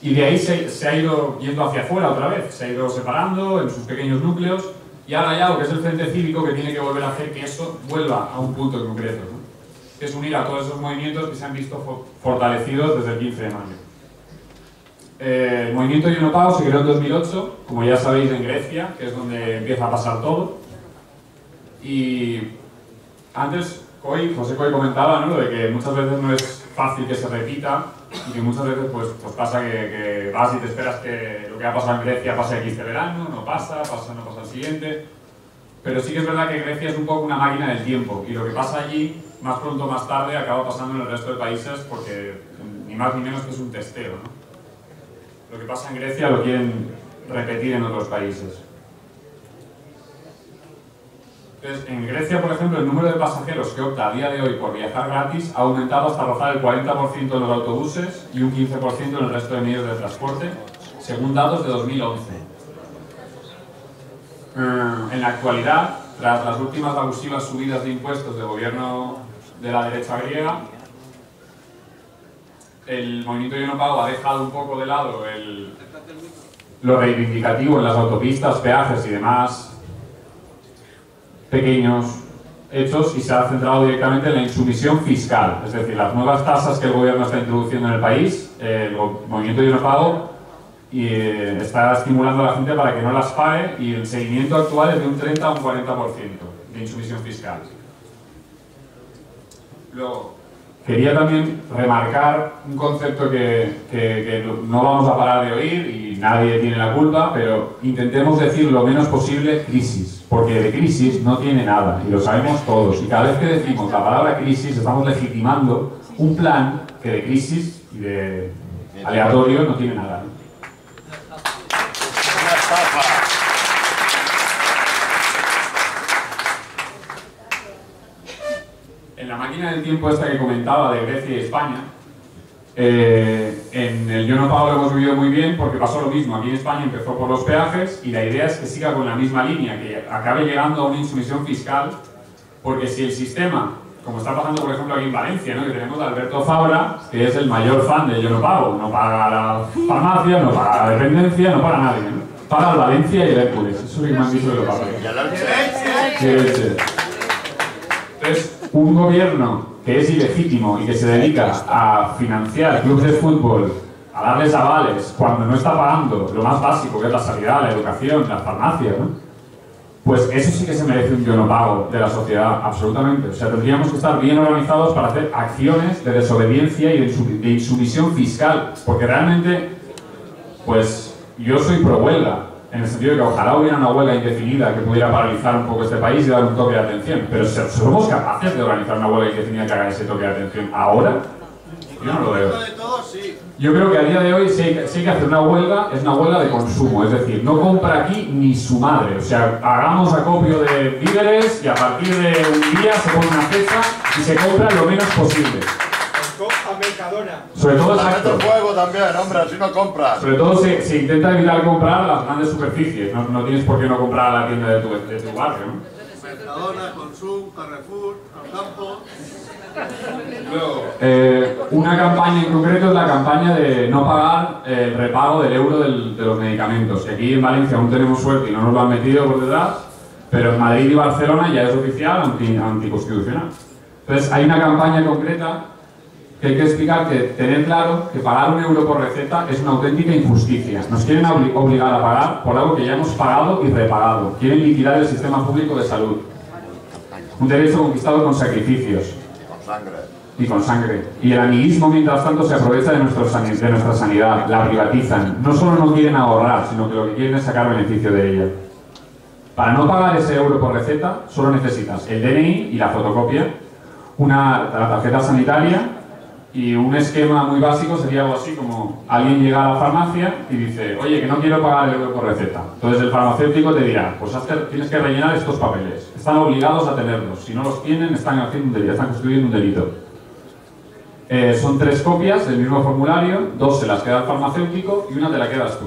y de ahí se ha ido yendo hacia afuera otra vez, se ha ido separando en sus pequeños núcleos, y ahora ya lo que es el Frente Cívico que tiene que volver a hacer que eso vuelva a un punto concreto, ¿no? Que es unir a todos esos movimientos que se han visto fortalecidos desde el 15 de mayo. El movimiento Yo no pago se creó en 2008, como ya sabéis, en Grecia, que es donde empieza a pasar todo, y antes José Coy comentaba, ¿no?, de que muchas veces no es fácil que se repita y que muchas veces pues pasa que vas y te esperas que lo que ha pasado en Grecia pase aquí este verano, no pasa el siguiente. Pero sí que es verdad que Grecia es un poco una máquina del tiempo y lo que pasa allí, más pronto o más tarde, acaba pasando en el resto de países porque ni más ni menos que es un testeo, ¿no? Lo que pasa en Grecia lo quieren repetir en otros países. Entonces, en Grecia, por ejemplo, el número de pasajeros que opta a día de hoy por viajar gratis ha aumentado hasta rozar el 40% en los autobuses y un 15% en el resto de medios de transporte, según datos de 2011. En la actualidad, tras las últimas abusivas subidas de impuestos del gobierno de la derecha griega, el movimiento Yo no pago ha dejado un poco de lado lo reivindicativo en las autopistas, peajes y demás pequeños hechos y se ha centrado directamente en la insumisión fiscal, es decir, las nuevas tasas que el gobierno está introduciendo en el país, el movimiento Yo no pago está estimulando a la gente para que no las pague y el seguimiento actual es de un 30 a un 40% de insumisión fiscal. Luego, quería también remarcar un concepto que no vamos a parar de oír y nadie tiene la culpa, pero intentemos decir lo menos posible crisis, porque de crisis no tiene nada y lo sabemos todos. Y cada vez que decimos la palabra crisis estamos legitimando un plan que de crisis y de aleatorio no tiene nada. En la máquina del tiempo esta que comentaba de Grecia y España, en el Yo no pago lo hemos vivido muy bien porque pasó lo mismo. Aquí en España empezó por los peajes y la idea es que siga con la misma línea, que acabe llegando a una insumisión fiscal, porque si el sistema, como está pasando por ejemplo aquí en Valencia, ¿no?, que tenemos a Alberto Fabra, que es el mayor fan de Yo no pago, no paga la farmacia, no paga la dependencia, no paga nadie, ¿no? Paga el Valencia y el Hércules, eso es lo que me han dicho que lo paga. Entonces, un gobierno que es ilegítimo y que se dedica a financiar clubes de fútbol, a darles avales, cuando no está pagando lo más básico, que es la sanidad, la educación, las farmacias, ¿no?, pues eso sí que se merece un yo no pago de la sociedad, absolutamente. O sea, tendríamos que estar bien organizados para hacer acciones de desobediencia y de insumisión fiscal, porque realmente, pues, yo soy pro huelga, en el sentido de que ojalá hubiera una huelga indefinida que pudiera paralizar un poco este país y dar un toque de atención, pero ¿somos capaces de organizar una huelga indefinida que haga ese toque de atención ahora? Yo no lo veo. De todos, sí. Yo creo que a día de hoy si hay que hacer una huelga, es una huelga de consumo, es decir, no compra aquí ni su madre, o sea, hagamos acopio de víveres y a partir de un día se pone una fecha y se compra lo menos posible. A Mercadona. Sobre todo, La exacto. meto fuego también, hombre, así no compras. Sobre todo se intenta evitar comprar las grandes superficies, no tienes por qué no comprar a la tienda de tu barrio, ¿no? Mercadona, Consum, Carrefour, Alcampo. Una campaña en concreto es la campaña de no pagar el repago del euro de los medicamentos, que aquí en Valencia aún tenemos suerte y no nos lo han metido por detrás, pero en Madrid y Barcelona ya es oficial anticonstitucional. Entonces hay una campaña concreta que hay que explicar, que tener claro que pagar un euro por receta es una auténtica injusticia. Nos quieren obligar a pagar por algo que ya hemos pagado y repagado. Quieren liquidar el sistema público de salud. Un derecho conquistado con sacrificios. Y con sangre. Y el amiguismo, mientras tanto, se aprovecha de nuestra sanidad, la privatizan. No solo no quieren ahorrar, sino que lo que quieren es sacar beneficio de ella. Para no pagar ese euro por receta, solo necesitas el DNI y la fotocopia, la tarjeta sanitaria, y un esquema muy básico sería algo así como alguien llega a la farmacia y dice, oye, que no quiero pagar el euro por receta. Entonces el farmacéutico te dirá, pues tienes que rellenar estos papeles. Están obligados a tenerlos. Si no los tienen, están haciendo un delito, están constituyendo un delito. Son 3 copias del mismo formulario, 2 se las queda el farmacéutico y una te la quedas tú.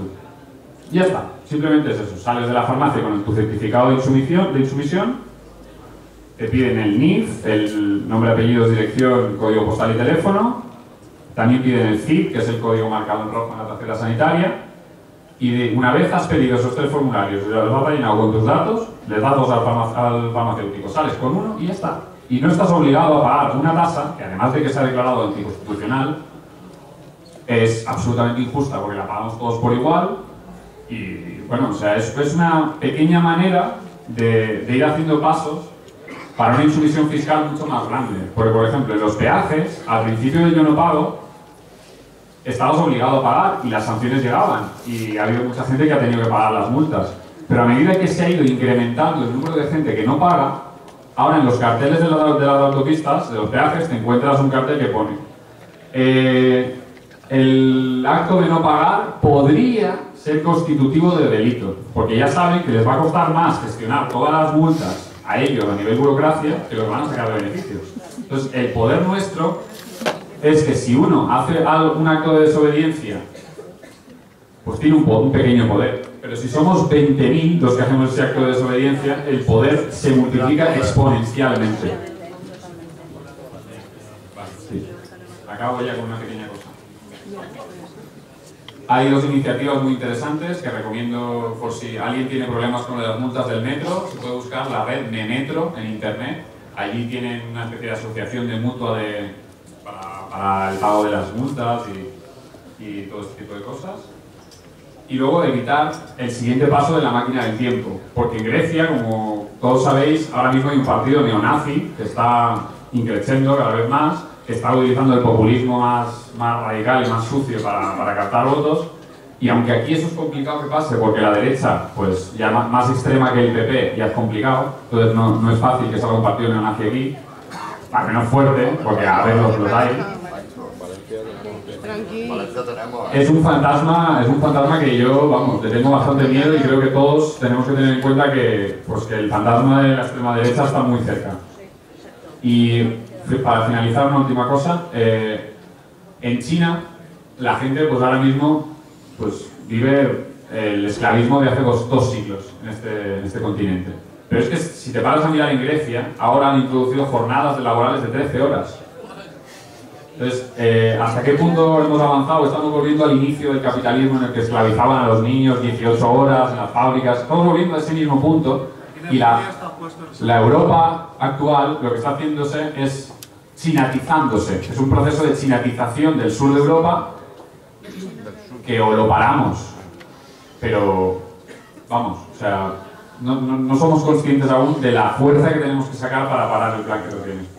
Y ya está. Simplemente es eso. Sales de la farmacia con tu certificado de insumisión, te piden el NIF, el nombre, apellidos, dirección, código postal y teléfono. También piden el CIP, que es el código marcado en rojo en la tarjeta sanitaria. Y una vez has pedido esos 3 formularios y los has rellenado con tus datos, les das 2 al farmacéutico, sales con uno y ya está. Y no estás obligado a pagar una tasa, que además de que se ha declarado anticonstitucional, es absolutamente injusta porque la pagamos todos por igual. Y bueno, o sea, es una pequeña manera de ir haciendo pasos para una insumisión fiscal mucho más grande. Porque, por ejemplo, en los peajes, al principio del yo no pago, estabas obligado a pagar y las sanciones llegaban. Y ha habido mucha gente que ha tenido que pagar las multas. Pero a medida que se ha ido incrementando el número de gente que no paga, ahora en los carteles de las autopistas, de los peajes, te encuentras un cartel que pone el acto de no pagar podría ser constitutivo de delito. Porque ya saben que les va a costar más gestionar todas las multas a ellos a nivel burocracia que los van a sacar de beneficios. Entonces, el poder nuestro es que si uno hace un acto de desobediencia, pues tiene un pequeño poder. Pero si somos 20.000 los que hacemos ese acto de desobediencia, el poder se multiplica exponencialmente. Sí. Acabo ya con una pequeña cosa. Hay 2 iniciativas muy interesantes que recomiendo por si alguien tiene problemas con las multas del metro. Se puede buscar la red Memetro en internet. Allí tienen una especie de asociación de mutua para el pago de las multas y todo este tipo de cosas. Y luego evitar el siguiente paso de la máquina del tiempo. Porque en Grecia, como todos sabéis, ahora mismo hay un partido neonazi que está increciendo cada vez más, que está utilizando el populismo más radical y más sucio para captar votos. Y aunque aquí eso es complicado que pase, porque la derecha, pues ya más extrema que el PP, ya es complicado, entonces no es fácil que salga un partido neonazi aquí, al menos fuerte, porque a ver los hay. Es un fantasma que yo, vamos, le tengo bastante miedo y creo que todos tenemos que tener en cuenta que el fantasma de la extrema derecha está muy cerca. Y para finalizar, una última cosa, en China la gente pues ahora mismo pues vive el esclavismo de hace dos siglos en este continente. Pero es que si te paras a mirar en Grecia, ahora han introducido jornadas laborales de 13 horas. Entonces, ¿hasta qué punto hemos avanzado? Estamos volviendo al inicio del capitalismo en el que esclavizaban a los niños 18 horas en las fábricas. Estamos volviendo a ese mismo punto. Y la Europa actual lo que está haciéndose es chinatizándose. Es un proceso de chinatización del sur de Europa que o lo paramos, pero vamos, o sea, no somos conscientes aún de la fuerza que tenemos que sacar para parar el plan que lo tiene.